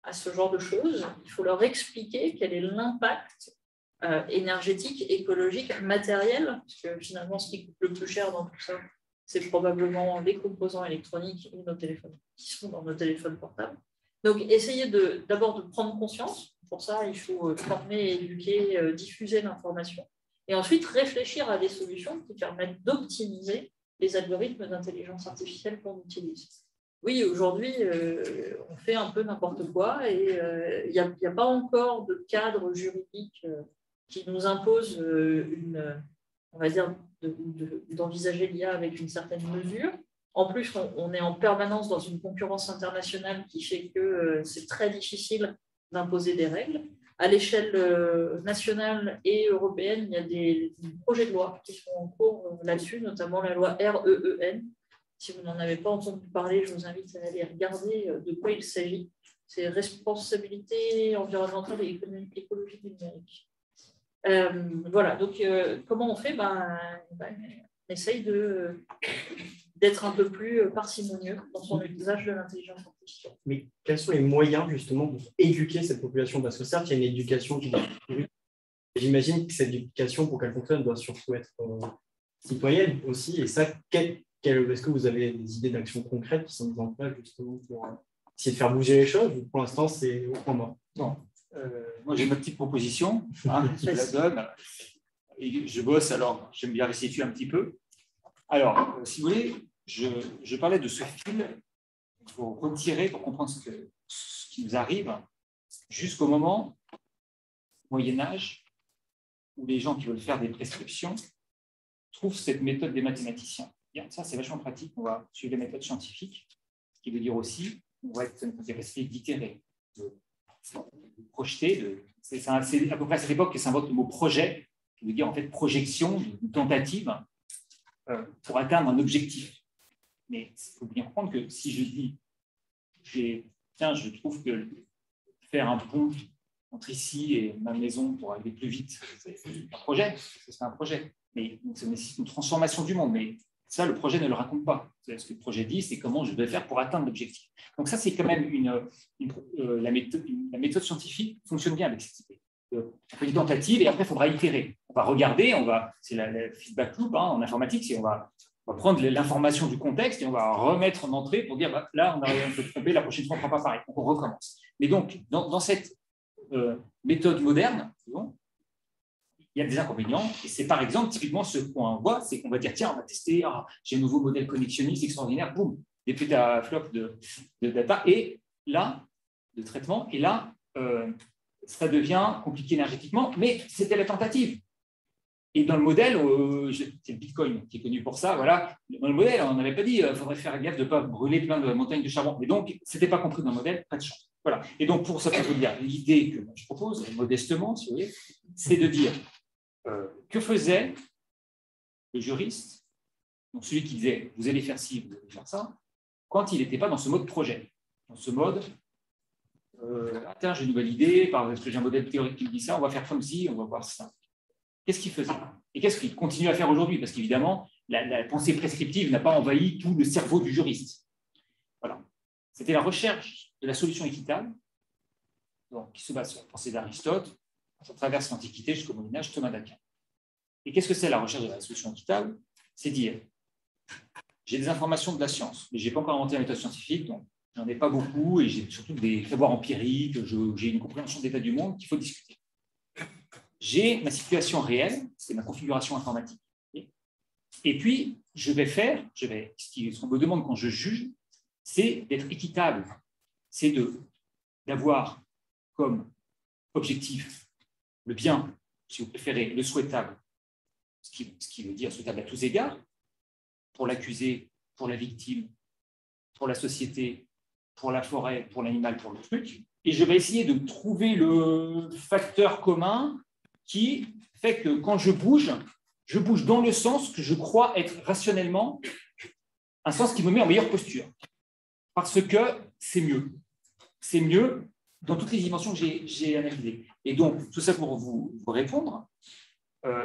à ce genre de choses, il faut leur expliquer quel est l'impact énergétique, écologique, matériel, parce que finalement, ce qui coûte le plus cher dans tout ça, c'est probablement les composants électroniques et nos téléphones, qui sont dans nos téléphones portables. Donc, essayez d'abord de prendre conscience. Pour ça, il faut former, éduquer, diffuser l'information. Et ensuite, réfléchir à des solutions qui permettent d'optimiser les algorithmes d'intelligence artificielle qu'on utilise. Oui, aujourd'hui, on fait un peu n'importe quoi et il n'y a pas encore de cadre juridique qui nous impose on va dire, d'envisager l'IA avec une certaine mesure. En plus, on est en permanence dans une concurrence internationale qui fait que c'est très difficile d'imposer des règles. À l'échelle nationale et européenne, il y a des projets de loi qui sont en cours là-dessus, notamment la loi REEN. Si vous n'en avez pas entendu parler, je vous invite à aller regarder de quoi il s'agit. C'est responsabilité environnementale et écologie numérique. Voilà, donc comment on fait? On essaye d'être un peu plus parcimonieux dans son usage de l'intelligence artificielle. Mais quels sont les moyens justement pour éduquer cette population? Parce que certes, il y a une éducation qui doit être... J'imagine que cette éducation, pour qu'elle fonctionne, doit surtout être citoyenne aussi. Et ça, est-ce que vous avez des idées d'actions concrètes qui sont mises en place justement pour essayer de faire bouger les choses? Pour l'instant, c'est au point mort. Bon. Moi, j'ai ma petite proposition, je la donne. Et je bosse, alors j'aime bien restituer un petit peu. Alors, si vous voulez, je parlais de ce fil qu'il faut retirer pour comprendre ce qui nous arrive jusqu'au moment, Moyen-Âge, où les gens qui veulent faire des prescriptions trouvent cette méthode des mathématiciens. Bien, ça, c'est vachement pratique. On va suivre les méthodes scientifiques, ce qui veut dire aussi on va être capacité d'itérer, de projeter. C'est à peu près à cette époque que s'invente le mot projet, qui veut dire en fait projection, une tentative pour atteindre un objectif. Mais il faut bien comprendre que si je dis, tiens, je trouve que faire un pont entre ici et ma maison pour aller plus vite, c'est un projet, c'est un projet. Mais ça nécessite une transformation du monde. Mais ça, le projet ne le raconte pas. Ce que le projet dit, c'est comment je vais faire pour atteindre l'objectif. Donc ça, c'est quand même la méthode scientifique fonctionne bien avec cette idée. On fait une tentative et après, il faudra itérer. On va regarder, c'est la feedback loop en informatique, on va prendre l'information du contexte et on va remettre en entrée pour dire, là, on a un peu trompé, la prochaine fois, on ne fera pas pareil. Donc, on recommence. Mais donc, dans cette méthode moderne, il y a des inconvénients. Et c'est par exemple, typiquement, ce qu'on voit, c'est qu'on va dire, tiens, on va tester, j'ai un nouveau modèle connexionniste extraordinaire, boum, des pétaflops de data, et là, de traitement, et là, ça devient compliqué énergétiquement, mais c'était la tentative. Et dans le modèle, c'est le Bitcoin qui est connu pour ça, voilà. Dans le modèle, on n'avait pas dit qu'il faudrait faire gaffe de ne pas brûler plein de montagnes de charbon. Mais donc, ce n'était pas compris dans le modèle, pas de chance. Voilà. Et donc, pour ça, il faut dire, l'idée que je propose, modestement, si vous voulez, c'est de dire que faisait le juriste, donc celui qui disait, vous allez faire ci, vous allez faire ça, quand il n'était pas dans ce mode projet, dans ce mode, tiens, j'ai une nouvelle idée, parce que j'ai un modèle théorique qui me dit ça, on va faire comme ci, on va voir ça. Qu'est-ce qu'il faisait? Et qu'est-ce qu'il continue à faire aujourd'hui? Parce qu'évidemment, la pensée prescriptive n'a pas envahi tout le cerveau du juriste. Voilà. C'était la recherche de la solution équitable, donc, qui se base sur la pensée d'Aristote, ça traverse l'Antiquité jusqu'au Moyen-Âge, Thomas d'Aquin. Et qu'est-ce que c'est la recherche de la solution équitable? C'est dire, j'ai des informations de la science, mais je n'ai pas encore inventé la méthode scientifique, donc j'en ai pas beaucoup, et j'ai surtout des savoirs empiriques, j'ai une compréhension de l'état du monde qu'il faut discuter. J'ai ma situation réelle, c'est ma configuration informatique. Et puis, ce qu'on me demande quand je juge, c'est d'être équitable. C'est de d'avoir comme objectif le bien, si vous préférez, le souhaitable, ce qui veut dire souhaitable à tous égards, pour l'accusé, pour la victime, pour la société, pour la forêt, pour l'animal, pour le truc. Et je vais essayer de trouver le facteur commun qui fait que quand je bouge dans le sens que je crois être rationnellement un sens qui me met en meilleure posture. Parce que c'est mieux. C'est mieux dans toutes les dimensions que j'ai analysées. Et donc, tout ça pour vous répondre,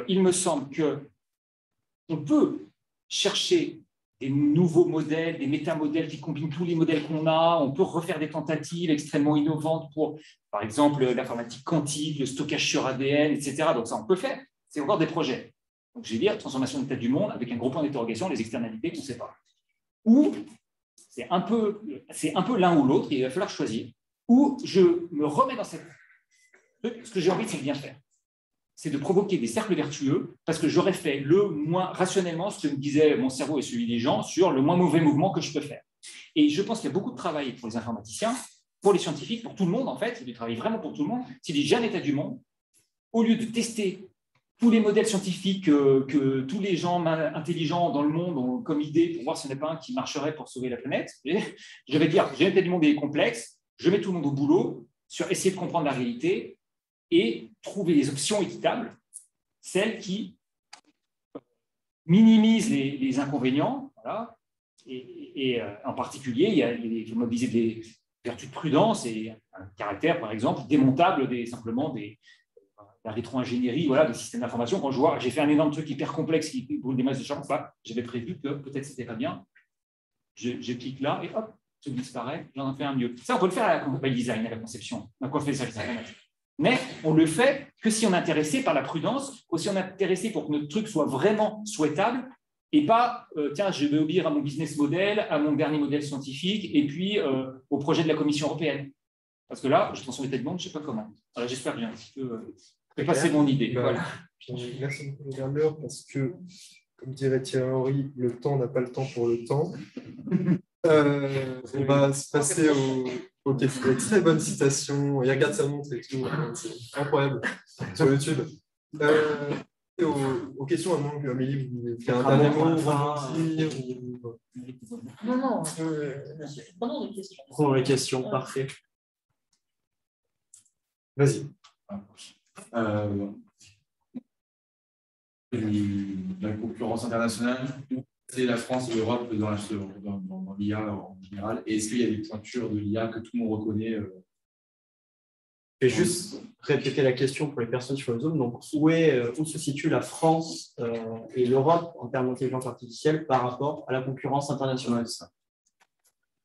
il me semble qu'on peut chercher des nouveaux modèles, des métamodèles qui combinent tous les modèles qu'on a. On peut refaire des tentatives extrêmement innovantes pour, par exemple, l'informatique quantique, le stockage sur ADN, etc. Donc ça, on peut faire. C'est encore des projets. Donc, je vais dire transformation d'état du monde avec un gros point d'interrogation, les externalités qu'on ne sait pas. Ou c'est un peu l'un ou l'autre, et il va falloir choisir. Ou je me remets dans cette... Ce que j'ai envie, c'est de bien faire. C'est de provoquer des cercles vertueux, parce que j'aurais fait le moins rationnellement ce que me disait mon cerveau et celui des gens sur le moins mauvais mouvement que je peux faire. Et je pense qu'il y a beaucoup de travail pour les informaticiens, pour les scientifiques, pour tout le monde en fait, c'est du travail vraiment pour tout le monde. C'est du jeune état du monde. Au lieu de tester tous les modèles scientifiques que tous les gens intelligents dans le monde ont comme idée pour voir s'il n'y en a pas un qui marcherait pour sauver la planète, je vais dire, jeune état du monde est complexe, je mets tout le monde au boulot sur essayer de comprendre la réalité et trouver les options équitables, celles qui minimisent les inconvénients. Voilà. Et en particulier, il faut mobiliser des vertus de prudence et un caractère, par exemple, démontable simplement la rétro-ingénierie, voilà, des systèmes d'information. Quand je vois, j'ai fait un énorme truc hyper complexe qui brûle des masses de charbon, j'avais prévu que peut-être c'était pas bien. Je clique là et hop, ça disparaît, j'en fais un mieux. Ça, on peut le faire à la design, à la conception. Donc, on fait des services informatiques. Mais on le fait que si on est intéressé par la prudence, ou si on est intéressé pour que notre truc soit vraiment souhaitable, et pas, tiens, je vais obéir à mon business model, à mon dernier modèle scientifique, et puis au projet de la Commission européenne. Parce que là, je transforme l'état du monde, je ne sais pas comment. Alors, j'espère que j'ai un petit peu passé mon idée. Voilà. Merci beaucoup, Bernard, parce que, comme dirait Thierry Henry, le temps n'a pas le temps pour le temps. On va se passer aux questions. Très bonne citation. Il regarde sa montre et tout. C'est incroyable sur YouTube. Aux questions, à moins que Amélie vous fait un dernier mot, rebondir. Non, prenons des questions. Prenons les questions, parfait. Vas-y. La concurrence internationale, c'est la France et l'Europe dans l'IA en général. Et est-ce qu'il y a des pointures de l'IA que tout le monde reconnaît Je vais juste répéter la question pour les personnes sur le Zoom. Donc, où se situe la France et l'Europe en termes d'intelligence artificielle par rapport à la concurrence internationale? C'est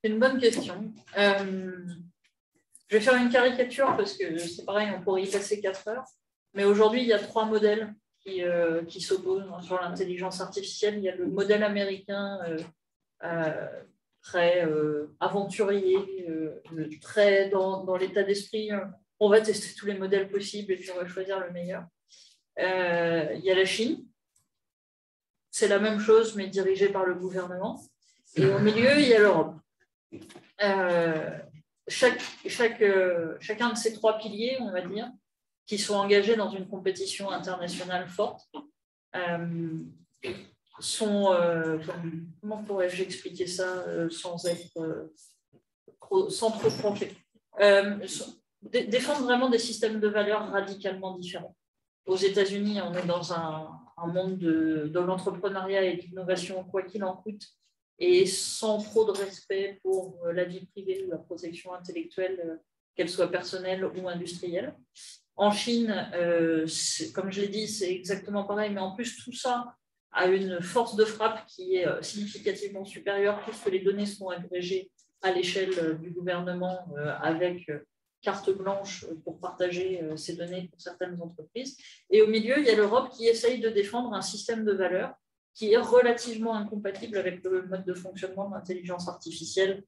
une bonne question. Je vais faire une caricature parce que c'est pareil, on pourrait y passer 4 heures. Mais aujourd'hui, il y a 3 modèles qui s'opposent sur l'intelligence artificielle. Il y a le modèle américain très aventurier, très dans l'état d'esprit. On va tester tous les modèles possibles et puis on va choisir le meilleur. Il y a la Chine. C'est la même chose, mais dirigée par le gouvernement. Et au milieu, il y a l'Europe. Chacun de ces 3 piliers, on va dire, qui sont engagés dans une compétition internationale forte, comment pourrais-je expliquer ça sans trop trancher, défendent vraiment des systèmes de valeurs radicalement différents. Aux États-Unis, on est dans un monde de l'entrepreneuriat et de l'innovation, quoi qu'il en coûte, et sans trop de respect pour la vie privée ou la protection intellectuelle, qu'elle soit personnelle ou industrielle. En Chine, comme je l'ai dit, c'est exactement pareil, mais en plus, tout ça a une force de frappe qui est significativement supérieure puisque les données sont agrégées à l'échelle du gouvernement avec carte blanche pour partager ces données pour certaines entreprises. Et au milieu, il y a l'Europe qui essaye de défendre un système de valeurs qui est relativement incompatible avec le mode de fonctionnement de l'intelligence artificielle,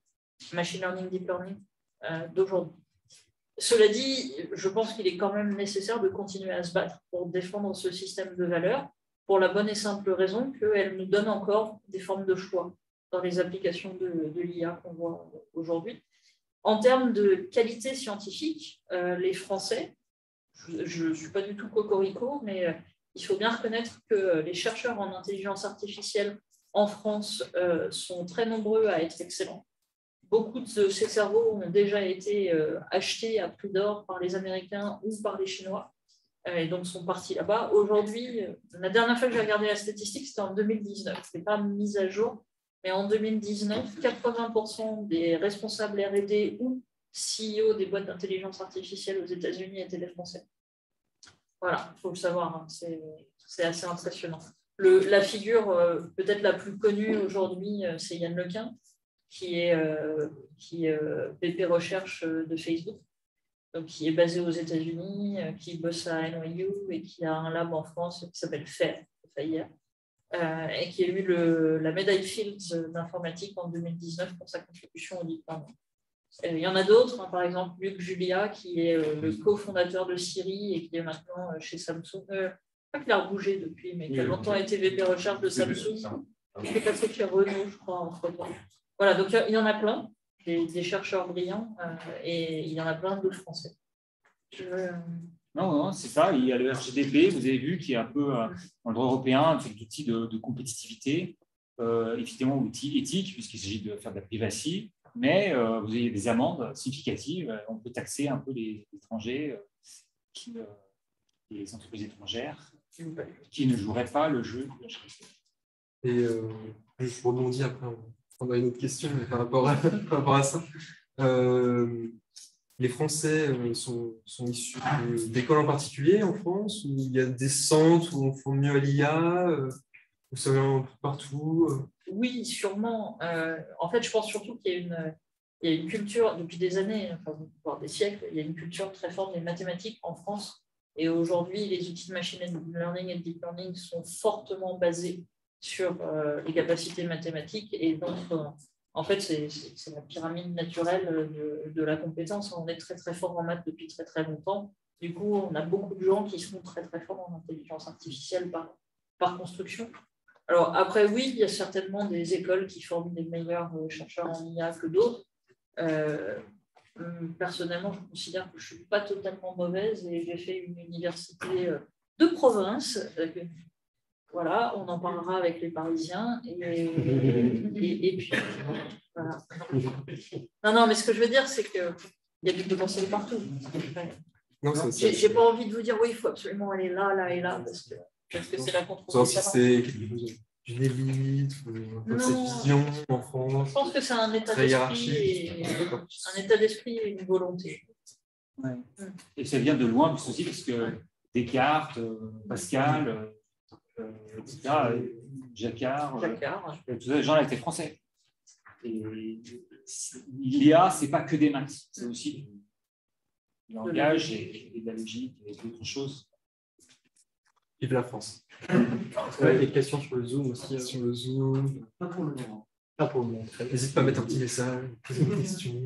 machine learning, deep learning d'aujourd'hui. Cela dit, je pense qu'il est quand même nécessaire de continuer à se battre pour défendre ce système de valeurs, pour la bonne et simple raison qu'elle nous donne encore des formes de choix dans les applications de l'IA qu'on voit aujourd'hui. En termes de qualité scientifique, les Français, je ne suis pas du tout cocorico, mais il faut bien reconnaître que les chercheurs en intelligence artificielle en France sont très nombreux à être excellents. Beaucoup de ces cerveaux ont déjà été achetés à prix d'or par les Américains ou par les Chinois, et donc sont partis là-bas. Aujourd'hui, la dernière fois que j'ai regardé la statistique, c'était en 2019. Ce n'est pas mise à jour, mais en 2019, 80% des responsables R&D ou CEO des boîtes d'intelligence artificielle aux États-Unis étaient des Français. Voilà, il faut le savoir, hein, c'est assez impressionnant. La figure peut-être la plus connue aujourd'hui, c'est Yann Lequin, qui est VP Recherche de Facebook, donc qui est basé aux États-Unis, qui bosse à NYU et qui a un lab en France qui s'appelle FAIR, et qui a eu la médaille Fields d'informatique en 2019 pour sa contribution au deep learning. Il y en a d'autres, hein, par exemple Luc Julia, qui est le cofondateur de Siri et qui est maintenant chez Samsung. Je crois qu'il a rebougé depuis, mais qui a longtemps été VP Recherche de Samsung. Il fait passer chez Renault, je crois, entre-temps. Voilà, donc il y en a plein, des chercheurs brillants, et il y en a plein d'autres Français. Non, c'est ça. Il y a le RGDP, vous avez vu, qui est un peu dans le droit européen, un outil de compétitivité, évidemment outil éthique, puisqu'il s'agit de faire de la privacy, mais vous avez des amendes significatives. On peut taxer un peu les étrangers, les entreprises étrangères, qui ne joueraient pas le jeu. Et je rebondis après, on a une autre question par rapport à ça. Les Français sont issus d'écoles en particulier en France, où il y a des centres où on forme mieux à l'IA, où ça vient un peu partout. Oui, sûrement. En fait, je pense surtout qu'il y a une culture, depuis des années, enfin, voire des siècles, il y a une culture très forte des mathématiques en France. Et aujourd'hui, les outils de machine learning et de deep learning sont fortement basés sur les capacités mathématiques. Et donc, en fait, c'est la pyramide naturelle de la compétence. On est très, très fort en maths depuis très, très longtemps. Du coup, on a beaucoup de gens qui sont très, très forts en intelligence artificielle par construction. Alors, après, oui, il y a certainement des écoles qui forment des meilleurs chercheurs en IA que d'autres. Personnellement, je considère que je ne suis pas totalement mauvaise et j'ai fait une université de province. Voilà, on en parlera avec les Parisiens. Et puis, voilà. Non, mais ce que je veux dire, c'est qu'il y a du potentiel partout. Je n'ai pas envie de vous dire, oui, il faut absolument aller là et là, parce que c'est la contrôle. Si c'est une élite, cette vision en France. Je pense que c'est un état d'esprit et une volonté. Ouais. Et ça vient de loin, aussi, parce que Descartes, Pascal, etc., Jacquard, tous ces gens-là étaient français. Et l'IA, ce n'est pas que des maths, c'est aussi du langage et de la logique et d'autres choses. Vive la France. Des questions sur le Zoom aussi. Sur le Zoom. Pas pour le moment. Pas pour le moment. N'hésite pas à mettre un petit message, poser une question.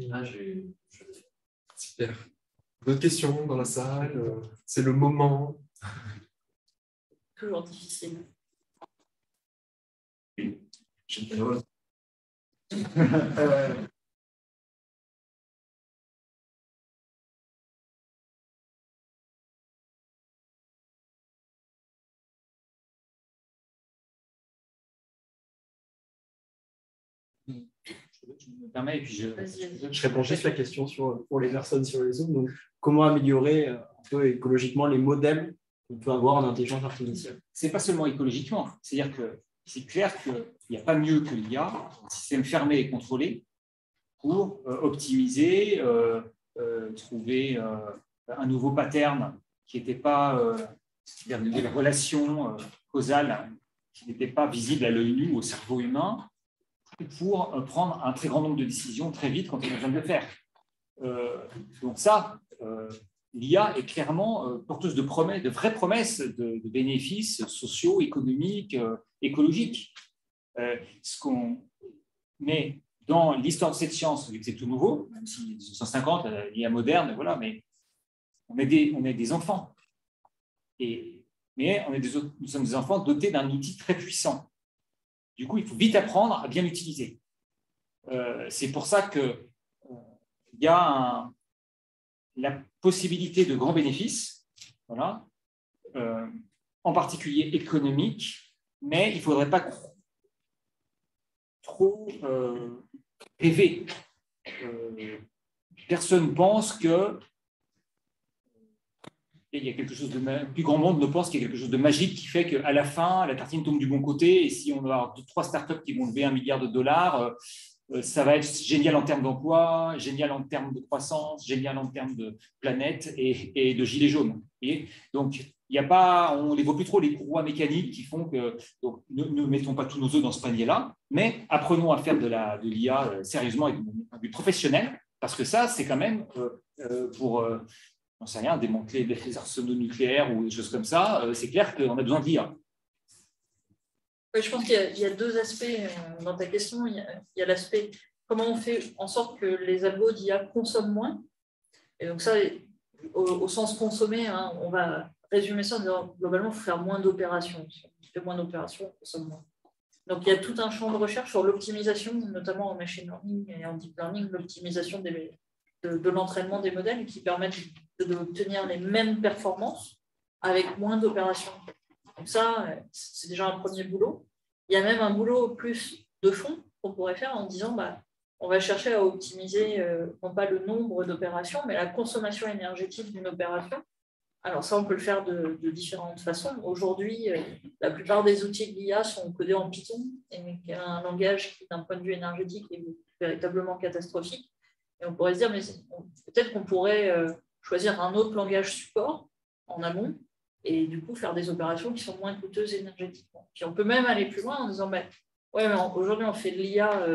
Super. D'autres questions dans la salle? C'est le moment. Toujours difficile. Je me permets, et puis je réponds juste la question pour les personnes sur les Zoom. Donc, comment améliorer un peu écologiquement les modèles qu'on peut avoir en intelligence artificielle? C'est pas seulement écologiquement, c'est-à-dire que c'est clair qu'il n'y a pas mieux que l'IA, un système fermé et contrôlé, pour optimiser, trouver un nouveau pattern qui n'était pas des relations causales qui n'étaient pas visibles à l'œil nu au cerveau humain, pour prendre un très grand nombre de décisions très vite quand on a besoin de le faire. Donc ça, l'IA est clairement porteuse de promesses, de vraies promesses de bénéfices sociaux, économiques, écologiques. Mais dans l'histoire de cette science, vu que c'est tout nouveau, même si 1950, l'IA moderne, voilà, mais on est des enfants. Mais nous sommes des enfants dotés d'un outil très puissant. Du coup, il faut vite apprendre à bien l'utiliser. C'est pour ça que il y a la possibilité de grands bénéfices, voilà, en particulier économiques, mais il ne faudrait pas trop rêver. Personne ne pense que il y a quelque chose de le plus grand monde ne pense qu'il y a quelque chose de magique qui fait qu'à la fin, la tartine tombe du bon côté et si on va avoir 2-3 startups qui vont lever $1 milliard, ça va être génial en termes d'emploi, génial en termes de croissance, génial en termes de planète et de gilets jaunes. Donc, il y a pas, on ne les voit plus trop, les courroies mécaniques qui font que donc, ne mettons pas tous nos œufs dans ce panier-là, mais apprenons à faire de l'IA sérieusement et d'un but professionnel, parce que ça, c'est quand même pour... j'en sais rien, démanteler des arsenaux nucléaires ou des choses comme ça, c'est clair qu'on a besoin d'IA. Je pense qu'il y a deux aspects dans ta question. Il y a l'aspect comment on fait en sorte que les algos d'IA consomment moins. Et donc ça, au sens consommé, hein, on va résumer ça en disant globalement, il faut faire moins d'opérations. Si on fait moins d'opérations, on consomme moins. Donc il y a tout un champ de recherche sur l'optimisation, notamment en machine learning et en deep learning, l'optimisation de l'entraînement des modèles qui permettent d'obtenir les mêmes performances avec moins d'opérations. Donc ça, c'est déjà un premier boulot. Il y a même un boulot plus de fond qu'on pourrait faire en disant on va chercher à optimiser non pas le nombre d'opérations, mais la consommation énergétique d'une opération. Alors ça, on peut le faire de différentes façons. Aujourd'hui, la plupart des outils de l'IA sont codés en Python, et un langage qui, d'un point de vue énergétique, est véritablement catastrophique. Et on pourrait se dire, mais peut-être qu'on pourrait choisir un autre langage support en amont et du coup faire des opérations qui sont moins coûteuses énergétiquement. Puis on peut même aller plus loin en disant, mais aujourd'hui on fait de l'IA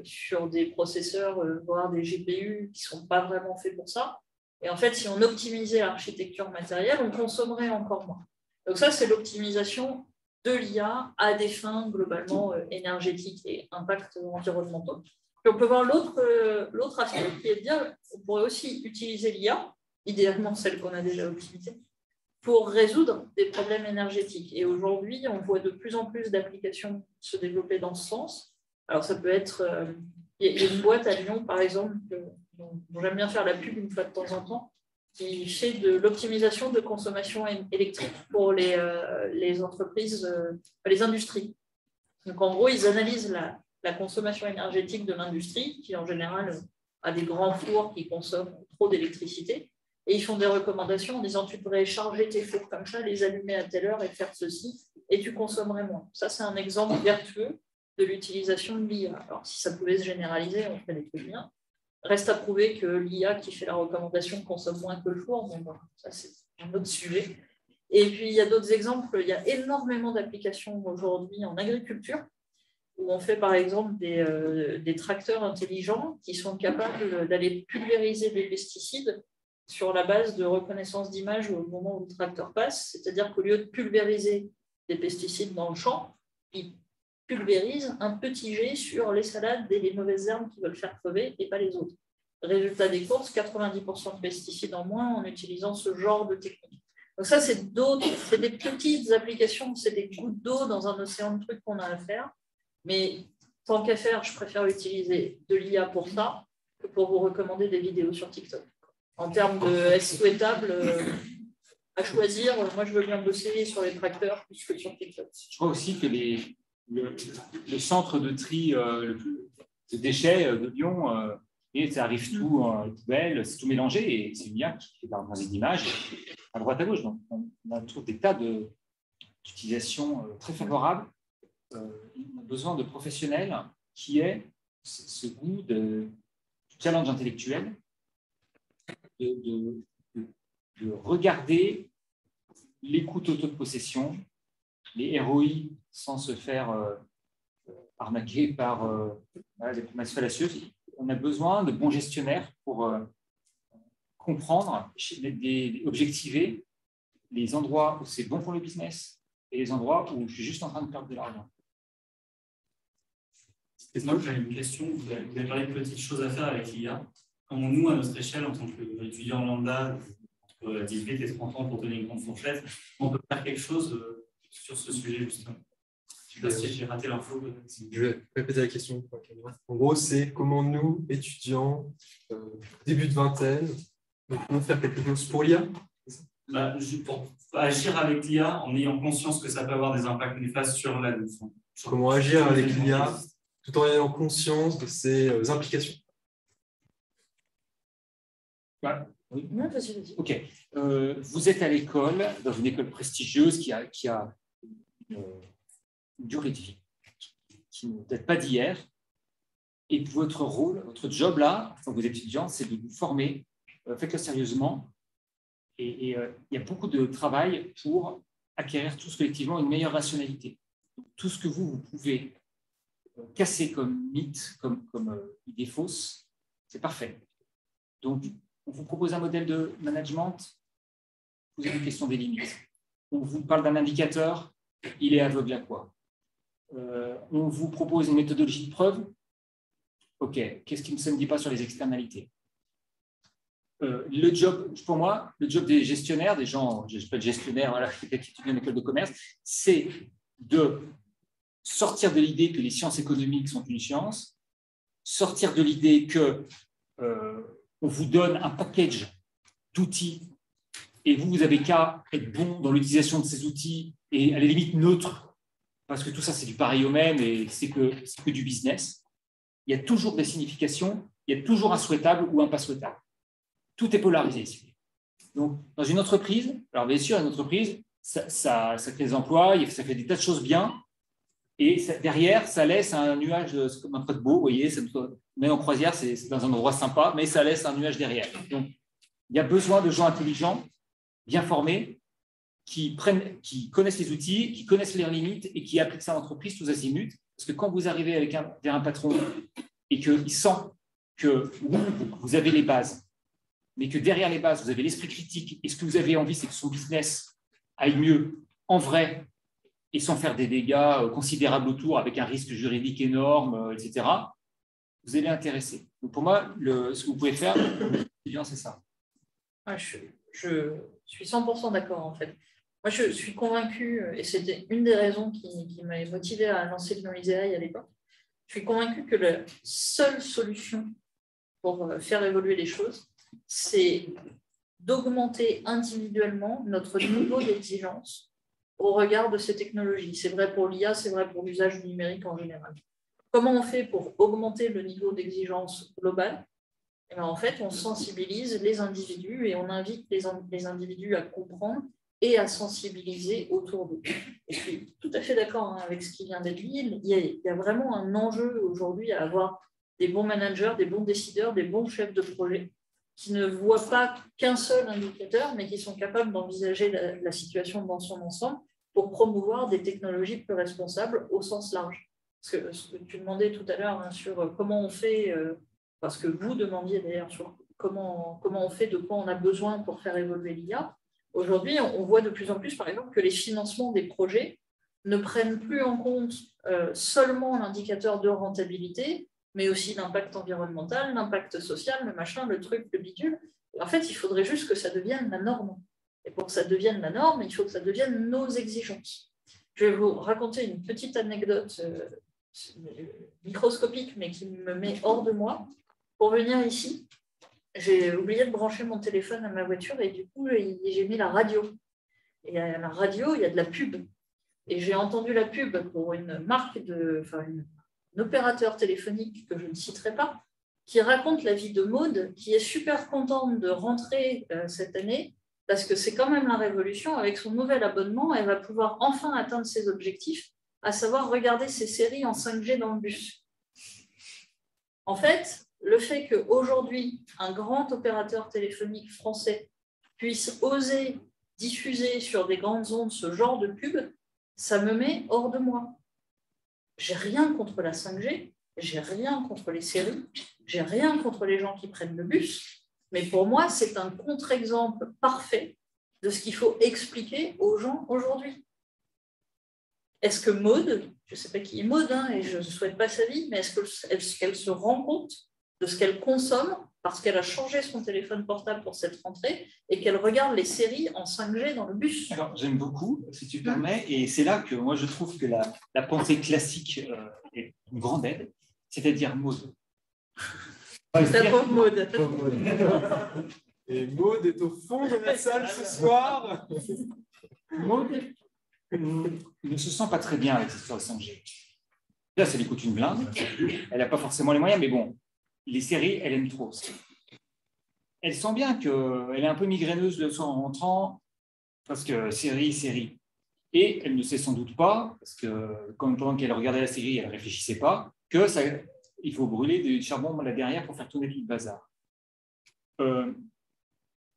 sur des processeurs, voire des GPU qui ne sont pas vraiment faits pour ça. Et en fait, si on optimisait l'architecture matérielle, on consommerait encore moins. Donc ça, c'est l'optimisation de l'IA à des fins globalement énergétiques et impacts environnementaux. Puis on peut voir l'autre aspect qui est de dire on pourrait aussi utiliser l'IA, idéalement celle qu'on a déjà optimisée, pour résoudre des problèmes énergétiques. Et aujourd'hui, on voit de plus en plus d'applications se développer dans ce sens. Alors ça peut être... il y a une boîte à Lyon, par exemple, dont j'aime bien faire la pub une fois de temps en temps, qui fait de l'optimisation de consommation électrique pour les entreprises, les industries. Donc en gros, ils analysent la consommation énergétique de l'industrie, qui en général a des grands fours qui consomment trop d'électricité, et ils font des recommandations en disant tu devrais charger tes fours comme ça, les allumer à telle heure et faire ceci, et tu consommerais moins. Ça, c'est un exemple vertueux de l'utilisation de l'IA. Alors, si ça pouvait se généraliser, on ferait des trucs bien. Reste à prouver que l'IA qui fait la recommandation consomme moins que le four, mais bon, ça, c'est un autre sujet. Et puis, il y a d'autres exemples. Il y a énormément d'applications aujourd'hui en agriculture, où on fait par exemple des tracteurs intelligents qui sont capables d'aller pulvériser des pesticides sur la base de reconnaissance d'image au moment où le tracteur passe. C'est-à-dire qu'au lieu de pulvériser des pesticides dans le champ, ils pulvérisent un petit jet sur les salades et les mauvaises herbes qui veulent faire crever et pas les autres. Résultat des courses, 90% de pesticides en moins en utilisant ce genre de technique. Donc ça, c'est des petites applications, c'est des gouttes d'eau dans un océan de trucs qu'on a à faire. Mais tant qu'à faire, je préfère utiliser de l'IA pour ça que pour vous recommander des vidéos sur TikTok. En termes de est-ce souhaitable à choisir, moi je veux bien bosser sur les tracteurs plus que sur TikTok. Je crois aussi que le centre de tri de déchets de Lyon, et ça arrive tout dans les poubelles, c'est tout mélangé et c'est une IA qui fait de la reconnaissance d'image à droite à gauche. Donc on a toujours des tas d'utilisations très favorables. On a besoin de professionnels qui aient ce goût du challenge intellectuel, de regarder les coûts totaux de possession, les ROI sans se faire arnaquer par des promesses fallacieuses. On a besoin de bons gestionnaires pour comprendre, objectiver les endroits où c'est bon pour le business et les endroits où je suis juste en train de perdre de l'argent. Moi, j'ai une question. Vous avez parlé de petites choses à faire avec l'IA. Comment nous, à notre échelle, en tant qu'étudiants lambda, entre 18 et 30 ans pour donner une grande fourchette, on peut faire quelque chose sur ce sujet, justement? Je sais pas si j'ai raté l'info. Je vais répéter la question pour la caméra. En gros, c'est comment nous, étudiants, début de vingtaine, nous pouvons faire quelque chose pour l'IA. Pour agir avec l'IA en ayant conscience que ça peut avoir des impacts néfastes sur la leçon. Comment agir avec l'IA tout en ayant conscience de ses implications. Voilà. Oui. Non, vas-y. Ok. Vous êtes à l'école, dans une école prestigieuse qui a une durée de vie qui ne date pas d'hier. Et votre rôle, votre job là, quand vous êtes étudiant, c'est de vous former. Faites-le sérieusement. Et il y a beaucoup de travail pour acquérir tous collectivement une meilleure rationalité. Tout ce que vous pouvez casser comme mythe, comme idée fausse, c'est parfait. Donc, on vous propose un modèle de management, vous avez une question des limites. On vous parle d'un indicateur, il est aveugle à quoi? On vous propose une méthodologie de preuve. OK, qu'est-ce qui ne me dit pas sur les externalités? Le job, pour moi, le job des gestionnaires, des gens, je ne suis pas de gestionnaire, voilà, qui étudient en école de commerce, c'est de sortir de l'idée que les sciences économiques sont une science, sortir de l'idée que on vous donne un package d'outils et vous avez qu'à être bon dans l'utilisation de ces outils et à la limite neutre, parce que tout ça, c'est du pareil au même et c'est que du business. Il y a toujours des significations, il y a toujours un souhaitable ou un pas souhaitable. Tout est polarisé ici. Donc, dans une entreprise, alors bien sûr, une entreprise, ça crée des emplois, ça fait des tas de choses bien, et derrière, ça laisse un nuage, comme un paquebot, vous voyez, même en croisière, c'est dans un endroit sympa, mais ça laisse un nuage derrière. Donc, il y a besoin de gens intelligents, bien formés, qui connaissent les outils, qui connaissent leurs limites et qui appliquent ça en entreprise tous azimuts. Parce que quand vous arrivez vers un patron et qu'il sent que vous avez les bases, mais que derrière les bases, vous avez l'esprit critique, et ce que vous avez envie, c'est que son business aille mieux en vrai, et sans faire des dégâts considérables autour, avec un risque juridique énorme, etc., vous allez intéresser. Donc pour moi, ce que vous pouvez faire, c'est ça. Je suis 100% d'accord, en fait. Moi, je suis convaincue, et c'était une des raisons qui m'avait motivée à lancer Lyon ISEAI à l'époque, je suis convaincue que la seule solution pour faire évoluer les choses, c'est d'augmenter individuellement notre niveau d'exigence au regard de ces technologies. C'est vrai pour l'IA, c'est vrai pour l'usage du numérique en général. Comment on fait pour augmenter le niveau d'exigence global? Et bien, en fait, on sensibilise les individus et on invite les individus à comprendre et à sensibiliser autour d'eux. Et je suis tout à fait d'accord avec ce qui vient d'être dit. Il y a vraiment un enjeu aujourd'hui à avoir des bons managers, des bons décideurs, des bons chefs de projet qui ne voient pas qu'un seul indicateur, mais qui sont capables d'envisager la situation dans son ensemble pour promouvoir des technologies plus responsables au sens large. Parce que ce que tu demandais tout à l'heure sur comment on fait, parce que vous demandiez d'ailleurs sur comment on fait, de quoi on a besoin pour faire évoluer l'IA. Aujourd'hui, on voit de plus en plus, par exemple, que les financements des projets ne prennent plus en compte seulement l'indicateur de rentabilité, mais aussi l'impact environnemental, l'impact social, le machin, le truc, le bidule. En fait, il faudrait juste que ça devienne la norme. Et pour que ça devienne la norme, il faut que ça devienne nos exigences. Je vais vous raconter une petite anecdote microscopique, mais qui me met hors de moi. Pour venir ici, j'ai oublié de brancher mon téléphone à ma voiture et du coup, j'ai mis la radio. Et à la radio, il y a de la pub. Et j'ai entendu la pub pour une marque un opérateur téléphonique que je ne citerai pas, qui raconte la vie de Maud, qui est super contente de rentrer cette année, parce que c'est quand même la révolution. Avec son nouvel abonnement, elle va pouvoir enfin atteindre ses objectifs, à savoir regarder ses séries en 5G dans le bus. En fait, le fait qu'aujourd'hui, un grand opérateur téléphonique français puisse oser diffuser sur des grandes ondes ce genre de pub, ça me met hors de moi. J'ai rien contre la 5G, j'ai rien contre les séries, j'ai rien contre les gens qui prennent le bus, mais pour moi, c'est un contre-exemple parfait de ce qu'il faut expliquer aux gens aujourd'hui. Est-ce que Maud, je ne sais pas qui est Maud, et je ne souhaite pas sa vie, mais est-ce qu'elle se rend compte de ce qu'elle consomme parce qu'elle a changé son téléphone portable pour cette rentrée et qu'elle regarde les séries en 5G dans le bus. Alors, j'aime beaucoup, si tu permets, et c'est là que moi je trouve que la pensée classique est une grande aide, c'est-à-dire Maud. C'est pauvre Maud. Et Maud est au fond de la salle ce soir. Maud ne se sent pas très bien avec cette histoire de 5G. Là, ça lui coûte une blinde. Elle n'a pas forcément les moyens, mais bon, les séries, elle aime trop. Elle sent bien qu'elle est un peu migraineuse le soir en rentrant, parce que série. Et elle ne sait sans doute pas, parce que pendant qu'elle regardait la série, elle ne réfléchissait pas, il faut brûler du charbon là derrière pour faire tourner tout le bazar.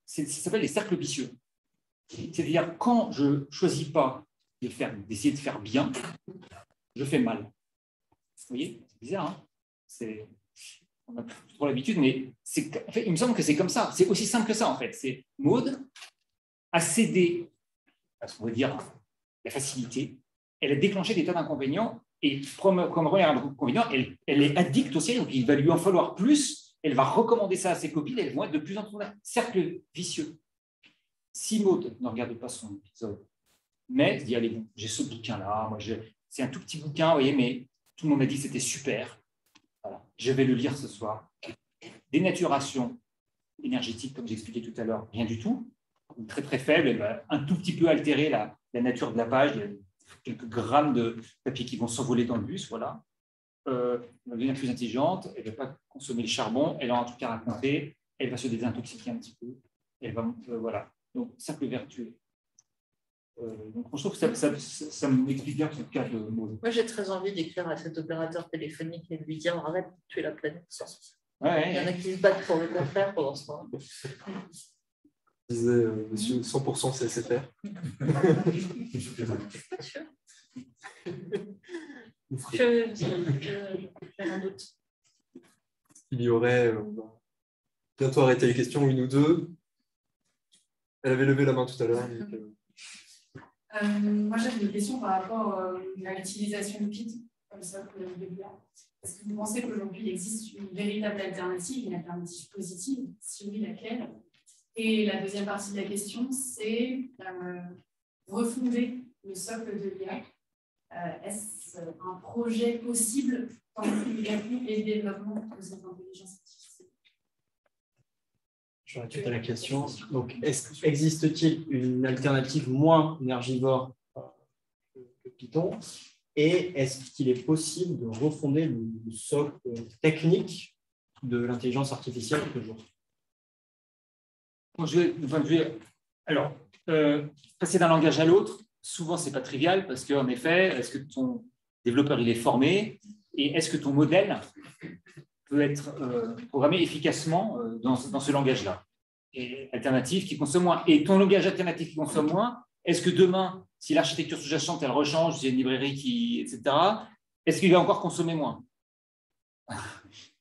Ça s'appelle les cercles vicieux. C'est-à-dire, quand je ne choisis pas d'essayer de faire bien, je fais mal. Vous voyez, c'est bizarre, hein, on a trop l'habitude, mais en fait, il me semble que c'est comme ça. C'est aussi simple que ça, en fait. C'est Maud a cédé à ce qu'on va dire la facilité. Elle a déclenché des tas d'inconvénients. Et comme premier inconvénient, elle est addicte aussi, donc il va lui en falloir plus. Elle va recommander ça à ses copines. Elles vont être de plus en plus cercle vicieux. Si Maud ne regarde pas son épisode, mais se dit, allez, bon, j'ai ce bouquin-là, c'est un tout petit bouquin, vous voyez, mais tout le monde m'a dit que c'était super. Voilà, je vais le lire ce soir. Dénaturation énergétique, comme j'expliquais tout à l'heure, rien du tout. Très très faible, elle va un tout petit peu altérer la nature de la page. Il y a quelques grammes de papier qui vont s'envoler dans le bus, voilà. Elle va devenir plus intelligente, elle ne va pas consommer le charbon, elle a un truc à raconter, elle va se désintoxiquer un petit peu, elle va, voilà. Donc, cercle vertueux. Donc, je trouve que ça m'explique bien ce cas de Maud. Moi, j'ai très envie d'écrire à cet opérateur téléphonique et de lui dire arrête de tuer la planète. Ouais, il y en a qui se battent pour le contraire pendant ce temps. Je disais, monsieur 100% CSFR. Je suis pas sûr. J'ai un doute. Il y aurait, on va bientôt arrêter les questions, une ou deux. Elle avait levé la main tout à l'heure. Moi, j'avais une question par rapport à l'utilisation de Python comme ça pour le développeur. Est-ce que vous pensez qu'aujourd'hui, il existe une véritable alternative, une alternative positive? Si oui, laquelle? Et la deuxième partie de la question, c'est refonder le socle de l'IA. Est-ce un projet possible dans l'utilisation et le développement de cette intelligence artificielle? Je répète à la question. Donc, existe-t-il une alternative moins énergivore que Python? Et est-ce qu'il est possible de refonder le socle technique de l'intelligence artificielle toujours? Alors, passer d'un langage à l'autre, souvent, ce n'est pas trivial parce qu'en effet, est-ce que ton développeur il est formé et est-ce que ton modèle peut être programmé efficacement dans ce langage-là? Et alternative qui consomme moins. Et ton langage alternatif qui consomme moins, est-ce que demain, si l'architecture sous-jacente elle rechange, s'il y a une librairie etc., est-ce qu'il va encore consommer moins?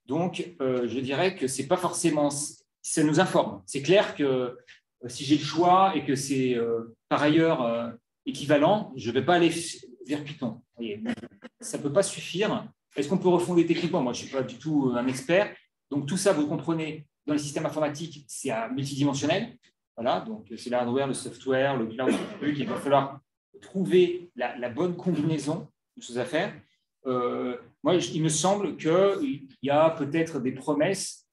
Donc, je dirais que c'est pas forcément. Ça nous informe. C'est clair que si j'ai le choix et que c'est par ailleurs équivalent, je ne vais pas aller vers Python. Ça ne peut pas suffire. Est-ce qu'on peut refonder techniquement? Moi, je ne suis pas du tout un expert. Donc, tout ça, vous comprenez, dans les systèmes informatiques, c'est multidimensionnel. Voilà, donc c'est l'hardware, le software, le cloud, il va falloir trouver la bonne combinaison de choses à faire. Moi, il me semble qu'il y a peut-être des promesses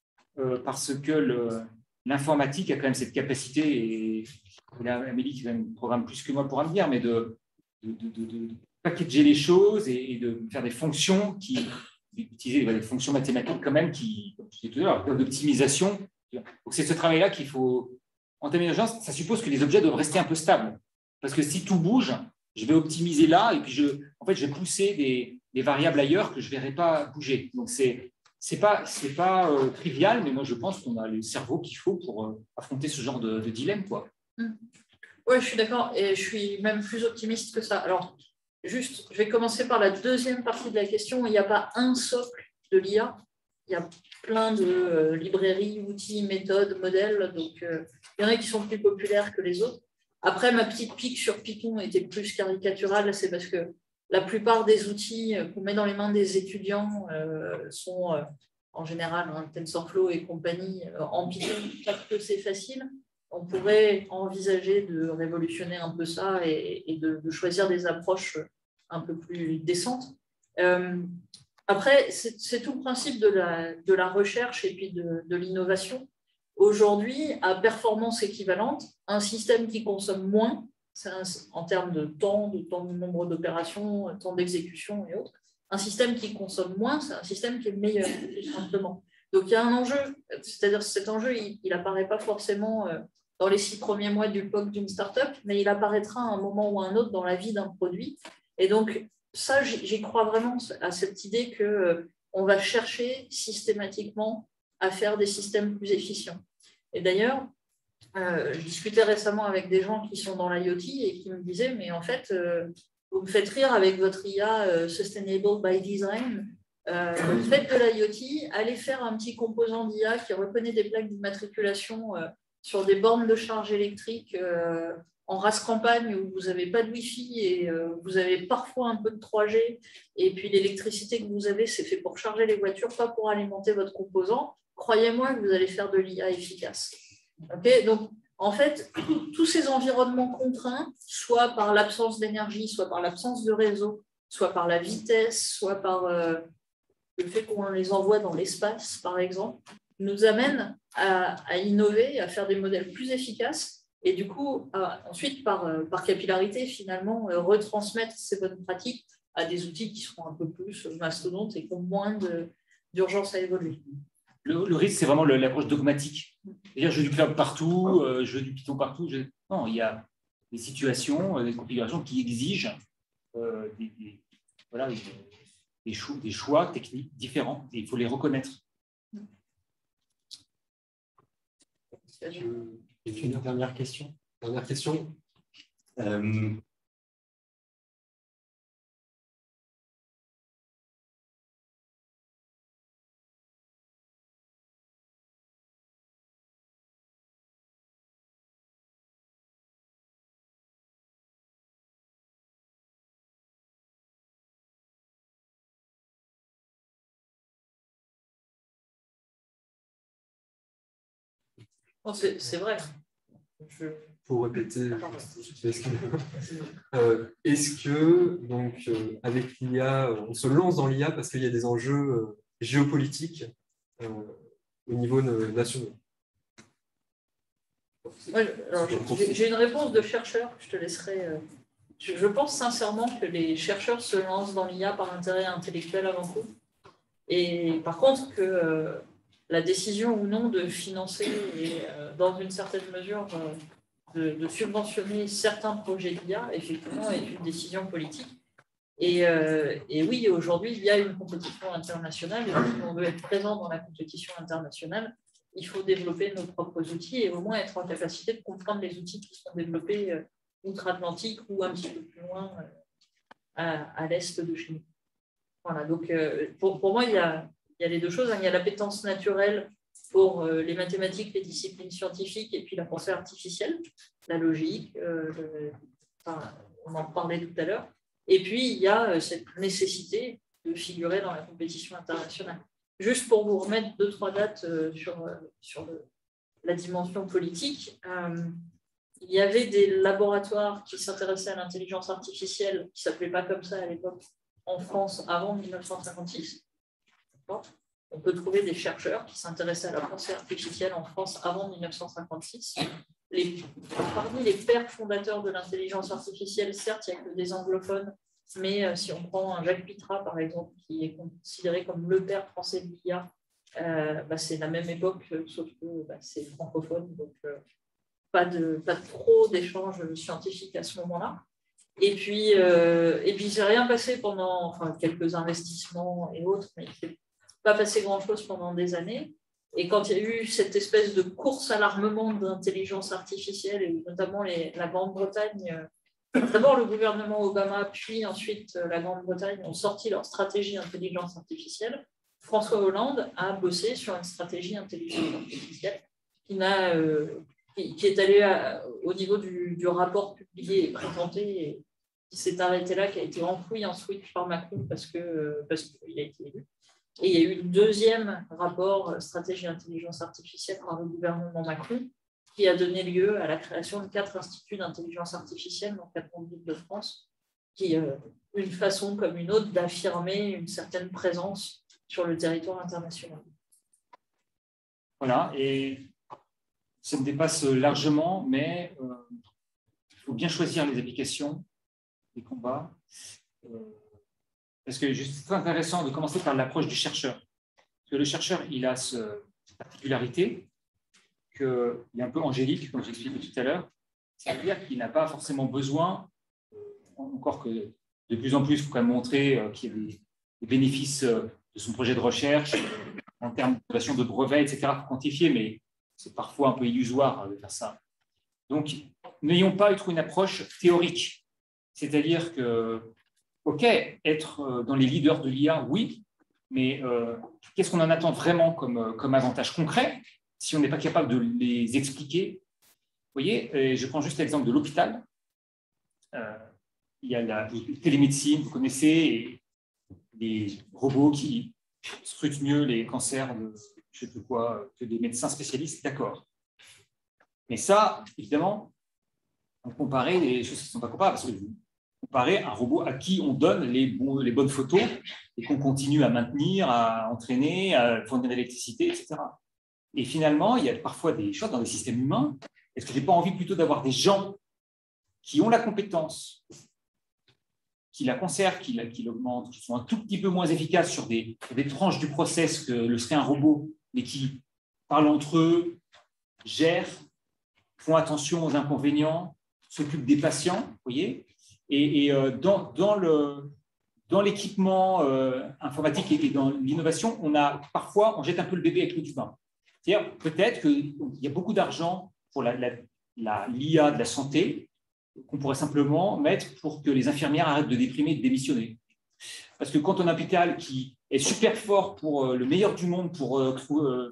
parce que l'informatique a quand même cette capacité, et là, Amélie qui programme plus que moi pourra me dire, mais de packager les choses et de faire des fonctions d'utiliser des fonctions mathématiques quand même comme je disais tout à l'heure, d'optimisation. Donc c'est ce travail-là qu'il faut. En termes d'urgence, ça suppose que les objets doivent rester un peu stables. Parce que si tout bouge, je vais optimiser là et puis je vais pousser des variables ailleurs que je ne verrai pas bouger. Donc, c'est pas trivial, mais moi, je pense qu'on a le cerveau qu'il faut pour affronter ce genre de dilemme, quoi. Oui, je suis d'accord et je suis même plus optimiste que ça. Alors, juste, je vais commencer par la deuxième partie de la question. Il n'y a pas un socle de l'IA. Il y a plein de librairies, outils, méthodes, modèles. Donc, il y en a qui sont plus populaires que les autres. Après, ma petite pique sur Python était plus caricaturale. C'est parce que la plupart des outils qu'on met dans les mains des étudiants sont en général, TensorFlow et compagnie, en Python, parce que c'est facile, on pourrait envisager de révolutionner un peu ça et de choisir des approches un peu plus décentes. Après, c'est tout le principe de la recherche et puis de l'innovation. Aujourd'hui, à performance équivalente, un système qui consomme moins, en termes de temps, de nombre d'opérations, temps d'exécution et autres, un système qui consomme moins, c'est un système qui est meilleur, tout simplement. Donc, il y a un enjeu, c'est-à-dire que cet enjeu, il n'apparaît pas forcément dans les 6 premiers mois du POC d'une startup, mais il apparaîtra à un moment ou à un autre dans la vie d'un produit. Et donc, ça, j'y crois vraiment à cette idée qu'on va chercher systématiquement à faire des systèmes plus efficients. Et d'ailleurs, je discutais récemment avec des gens qui sont dans l'IoT et qui me disaient, mais en fait, vous me faites rire avec votre IA Sustainable by Design. Faites de l'IoT, allez faire un petit composant d'IA qui reconnaît des plaques d'immatriculation sur des bornes de charge électrique en race campagne où vous n'avez pas de Wi-Fi et vous avez parfois un peu de 3G. Et puis l'électricité que vous avez, c'est fait pour charger les voitures, pas pour alimenter votre composant. Croyez-moi que vous allez faire de l'IA efficace. Okay, donc, en fait, tous ces environnements contraints, soit par l'absence d'énergie, soit par l'absence de réseau, soit par la vitesse, soit par le fait qu'on les envoie dans l'espace, par exemple, nous amènent à innover, à faire des modèles plus efficaces et du coup, ensuite, par capillarité, finalement, retransmettre ces bonnes pratiques à des outils qui seront un peu plus mastodontes et qui ont moins d'urgence à évoluer. Le risque, c'est vraiment l'approche dogmatique. C'est-à-dire, je veux du cloud partout, je veux du Python partout. Non, il y a des situations, des configurations qui exigent des choix techniques différents et il faut les reconnaître. Une dernière question. Dernière question. C'est vrai. Pour répéter, est-ce que, donc, avec l'IA, on se lance dans l'IA parce qu'il y a des enjeux géopolitiques au niveau national? J'ai une réponse de chercheur, je te laisserai. Je pense sincèrement que les chercheurs se lancent dans l'IA par intérêt intellectuel avant tout. Et par contre, que la décision ou non de financer et, dans une certaine mesure, de subventionner certains projets d'IA, effectivement, est une décision politique. Et oui, aujourd'hui, il y a une compétition internationale. Et si on veut être présent dans la compétition internationale, il faut développer nos propres outils et au moins être en capacité de comprendre les outils qui sont développés outre-Atlantique ou un petit peu plus loin à l'est de chez nous. Voilà, donc pour moi, il y a les deux choses. Il y a l'appétence naturelle pour les mathématiques, les disciplines scientifiques et puis la pensée artificielle, la logique, on en parlait tout à l'heure. Et puis, il y a cette nécessité de figurer dans la compétition internationale. Juste pour vous remettre 2-3 dates sur la dimension politique, il y avait des laboratoires qui s'intéressaient à l'intelligence artificielle, qui ne s'appelaient pas comme ça à l'époque, en France avant 1956. On peut trouver des chercheurs qui s'intéressaient à la pensée artificielle en France avant 1956. Parmi les pères fondateurs de l'intelligence artificielle, certes, il n'y a que des anglophones, mais si on prend un Jacques Pittrat, par exemple, qui est considéré comme le père français de l'IA, c'est la même époque, sauf que c'est francophone, donc pas trop d'échanges scientifiques à ce moment-là. Et puis, il s'est rien passé pendant quelques investissements et autres, mais il ne s'est pas passé grand-chose pendant des années. Et quand il y a eu cette espèce de course à l'armement d'intelligence artificielle, et notamment la Grande-Bretagne, d'abord le gouvernement Obama, puis ensuite la Grande-Bretagne ont sorti leur stratégie intelligence artificielle, François Hollande a bossé sur une stratégie intelligence artificielle qui est allée au niveau du rapport publié et présenté, et qui s'est arrêté là, qui a été enfoui ensuite par Macron parce qu'il a été élu. Et il y a eu le deuxième rapport stratégie intelligence artificielle par le gouvernement Macron, qui a donné lieu à la création de 4 instituts d'intelligence artificielle dans 4 villes de France, qui est une façon comme une autre d'affirmer une certaine présence sur le territoire international. Voilà, et ça me dépasse largement, mais il faut bien choisir les applications, les combats, parce que c'est très intéressant de commencer par l'approche du chercheur. Parce que le chercheur, il a cette particularité qu'il est un peu angélique, comme j'expliquais tout à l'heure. C'est-à-dire qu'il n'a pas forcément besoin, encore que de plus en plus, il faut quand même montrer qu'il y a des bénéfices de son projet de recherche, en termes d'innovation de brevets, etc., il faut quantifier, mais c'est parfois un peu illusoire de faire ça. Donc, n'ayons pas une approche théorique. C'est-à-dire que, OK, être dans les leaders de l'IA, oui, mais qu'est-ce qu'on en attend vraiment comme avantage concret si on n'est pas capable de les expliquer? Vous voyez, je prends juste l'exemple de l'hôpital. Il y a la télémédecine, vous connaissez, et les robots qui scrutent mieux les cancers de je ne sais plus quoi que des médecins spécialistes, d'accord. Mais ça, évidemment, on comparait des choses qui ne sont pas comparables, parce que vous comparez un robot à qui on donne les bonnes photos et qu'on continue à maintenir, à entraîner, à fournir de l'électricité, etc. Et finalement, il y a parfois des choses dans les systèmes humains. Est-ce que je n'ai pas envie plutôt d'avoir des gens qui ont la compétence, qui la conservent, qui l'augmentent, qui sont un tout petit peu moins efficaces sur des tranches du process que le serait un robot, mais qui parlent entre eux, gèrent, font attention aux inconvénients, s'occupent des patients, vous voyez. Et dans l'équipement informatique et dans l'innovation, parfois, on jette un peu le bébé avec l'eau du bain. C'est-à-dire, peut-être qu'il y a beaucoup d'argent pour l'IA de la santé qu'on pourrait simplement mettre pour que les infirmières arrêtent de déprimer et de démissionner. Parce que quand on a un hôpital qui est super fort pour le meilleur du monde pour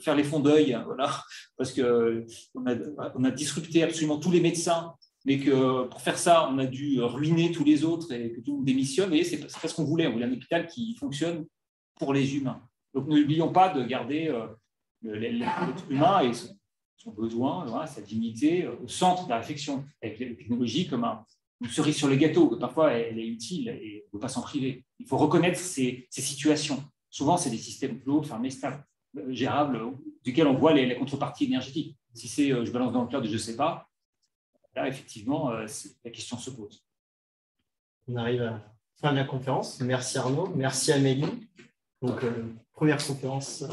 faire les fonds d'œil, voilà, parce qu'on a disrupté absolument tous les médecins, mais que pour faire ça, on a dû ruiner tous les autres et que tout le monde démissionne. Et c'est pas ce qu'on voulait. On voulait un hôpital qui fonctionne pour les humains. Donc n'oublions pas de garder l'être humain et son besoin, voilà, sa dignité au centre de la réflexion, avec les technologies comme une cerise sur le gâteau, que parfois elle est utile et on ne peut pas s'en priver. Il faut reconnaître ces situations. Souvent, c'est des systèmes clos, fermés, stables, gérables, duquel on voit les contreparties énergétiques. Si c'est je balance dans le cloud et je ne sais pas, là, effectivement, la question se pose. On arrive à la fin de la conférence. Merci Arnaud, merci Amélie. Donc, première conférence.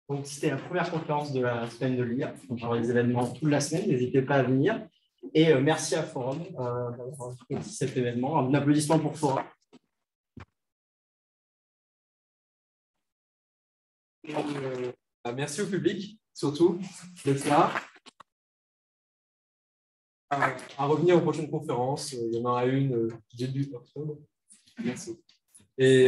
Donc, c'était la première conférence de la semaine de l'IA. On aura des événements toute la semaine, n'hésitez pas à venir. Et merci à Forum d'avoir fait cet événement. Un applaudissement pour Forum. Merci au public, surtout, d'être là. À revenir aux prochaines conférences. Il y en aura une début octobre. Merci. Et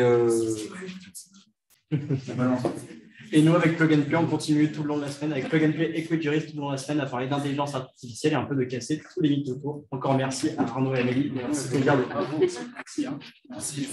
Et nous, avec Plug and Play, on continue tout le long de la semaine, avec Plug and Play et Queduris tout le long de la semaine, à parler d'intelligence artificielle et un peu de casser tous les mythes autour. Encore merci à Arnaud et Amélie. Merci de bien Merci.